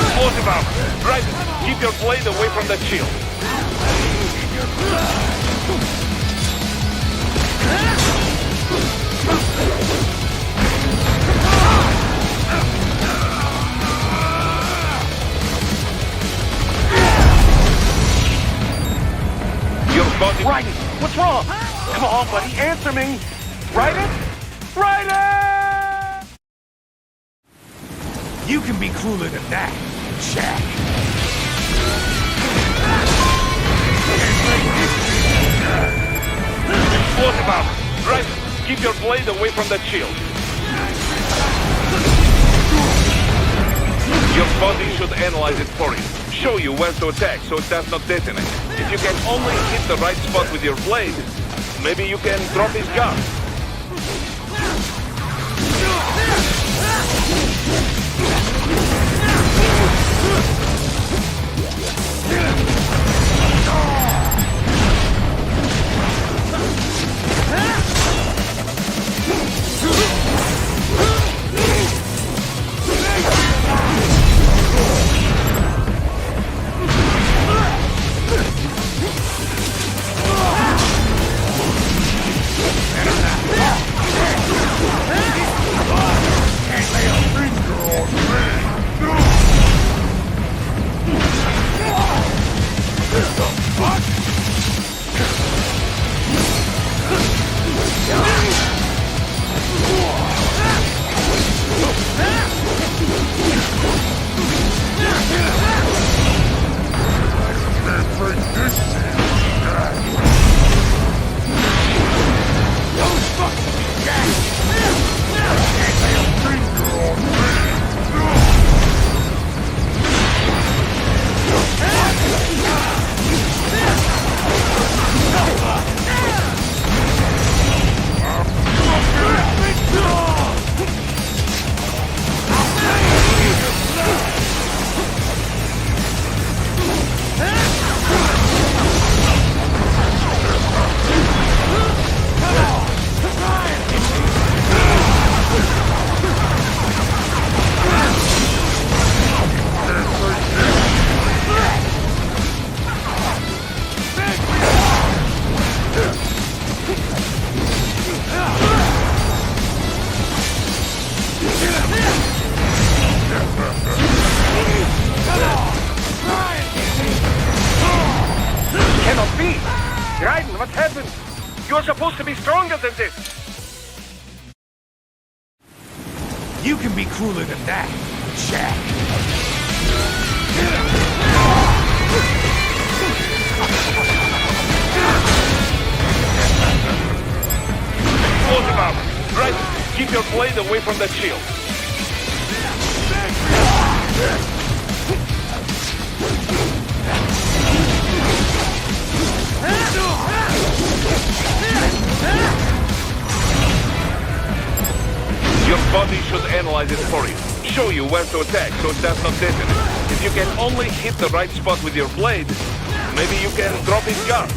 Explosive armor. Right. Keep your blade away from the shield. Your body...
Raiden, what's wrong? Come on, buddy, answer me. Raiden? Raiden!
You can be cooler than that, Jack.
Explosive armor. Right. Keep your blade away from the shield. Your body should analyze it for you. Show you where to attack so it does not detonate. If you can only hit the right spot with your blade, maybe you can drop his guard.
Cannot be! Raiden, what happened? You're supposed to be stronger than this!
You can be cooler than that, Jack.
Explosive armor. Right. Keep your blade away from the shield. Tony should analyze it for you. Show you where to attack so it does not detonate. If you can only hit the right spot with your blade, maybe you can drop his guard.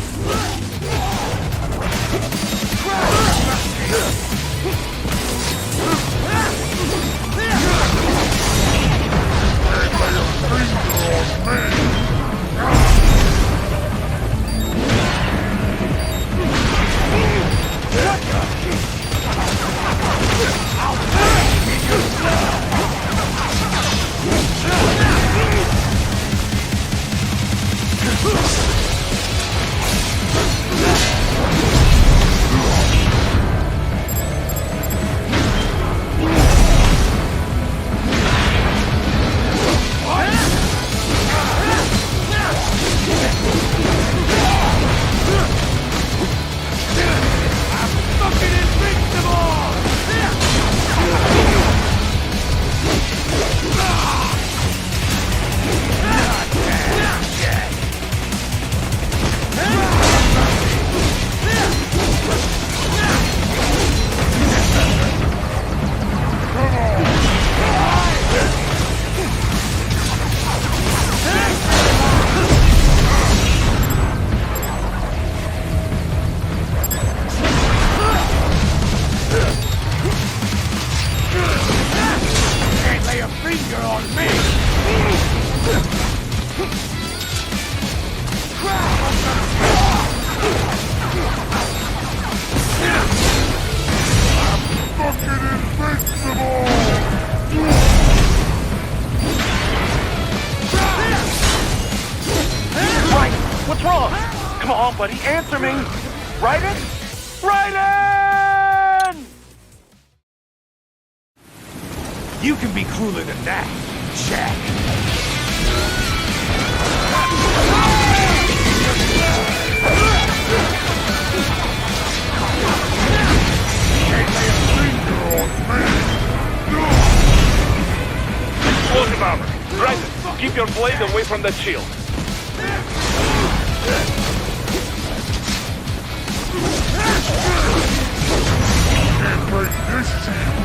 What's wrong? Come on, buddy, answer me! Raiden? Raiden!
You can be cooler than that, Jack.
Explosive armor. Raiden, keep your blade away from that shield.
Can't break this shield.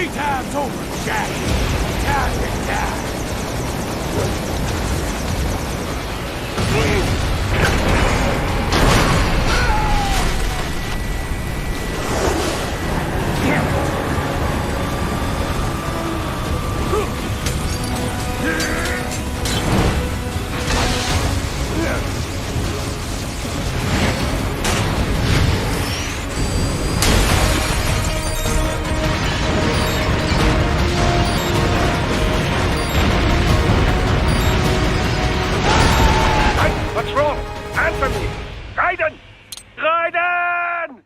3 times over, Jack. Time to die.
What's wrong? Answer me! Raiden! Raiden!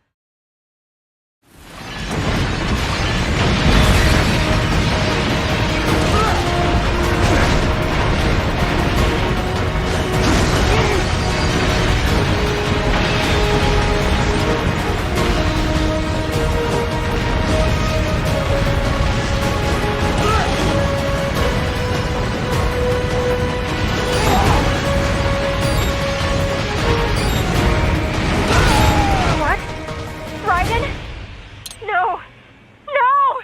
What? Raiden? No! No!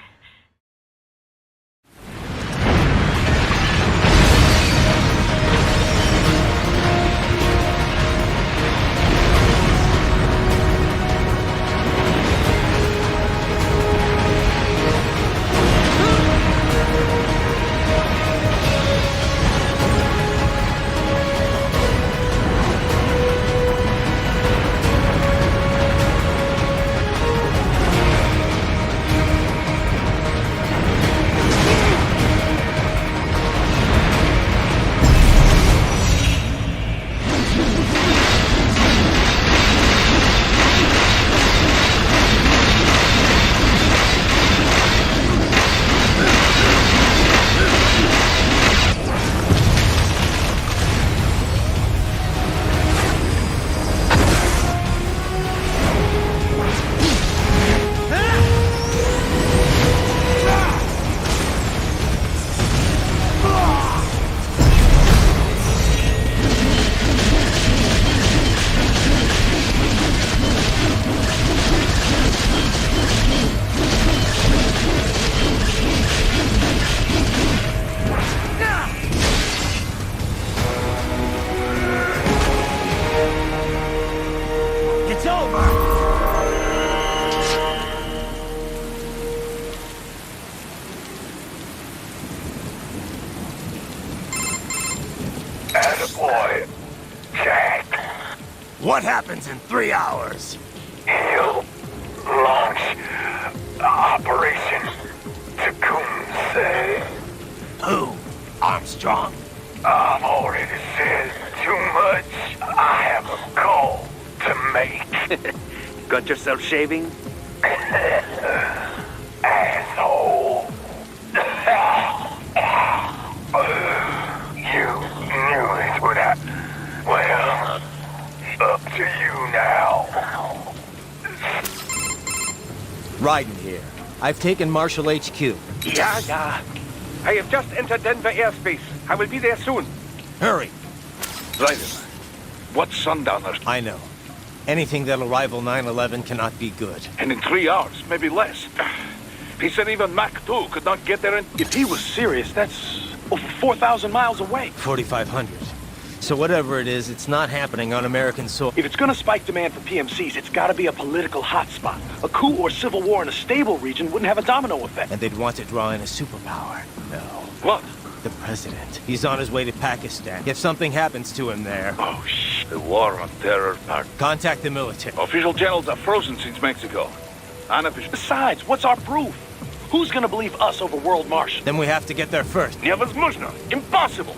It's over.
Attaboy, Jack.
What happens in 3 hours?
He'll launch Operation Tecumseh.
Who? Armstrong?
I've already said too much. I have a call to make.
Got yourself shaving?
Asshole. You knew this would happen. Well, up to you now.
Raiden here. I've taken Marshall HQ.
Yeah. I have just entered Denver airspace. I will be there soon.
Hurry.
Raiden, what sundowners?
I know. Anything that'll rival 9/11 cannot be good.
And in 3 hours, maybe less. He said even Mach 2 could not get there in...
If he was serious, that's over 4,000 miles away.
4,500. So whatever it is, it's not happening on American soil.
If it's gonna spike demand for PMCs, it's gotta be a political hotspot. A coup or civil war in a stable region wouldn't have a domino effect.
And they'd want to draw in a superpower. No.
What?
The president. He's on his way to Pakistan. If something happens to him there...
Oh, shh. The war on terror part.
Contact the military.
Official channels are frozen since Mexico. Unofficial...
Besides, what's our proof? Who's gonna believe us over World Marshal?
Then we have to get there first.
Невозможно. Impossible.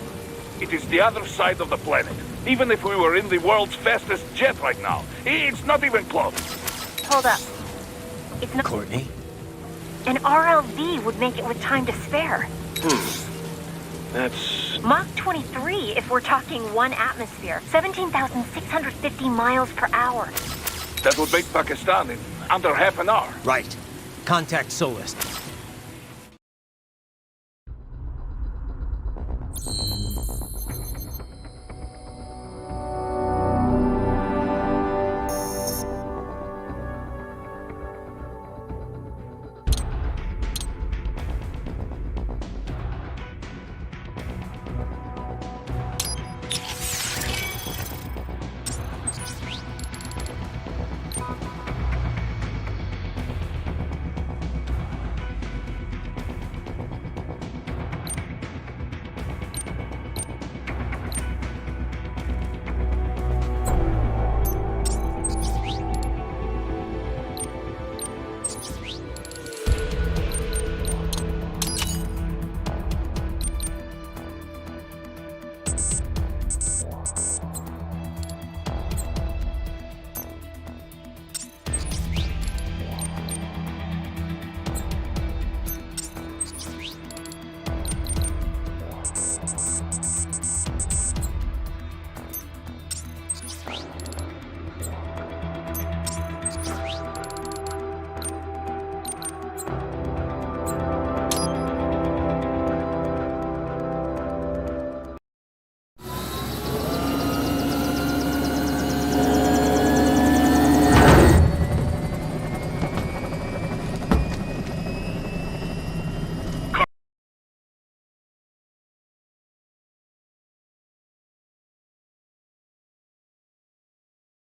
It is the other side of the planet. Even if we were in the world's fastest jet right now, it's not even close.
Hold up. It's not...
Courtney?
An RLV would make it with time to spare.
That's...
Mach 23 if we're talking 1 atmosphere. 17,650 miles per hour.
That would make Pakistan in under half an hour.
Right. Contact Solist.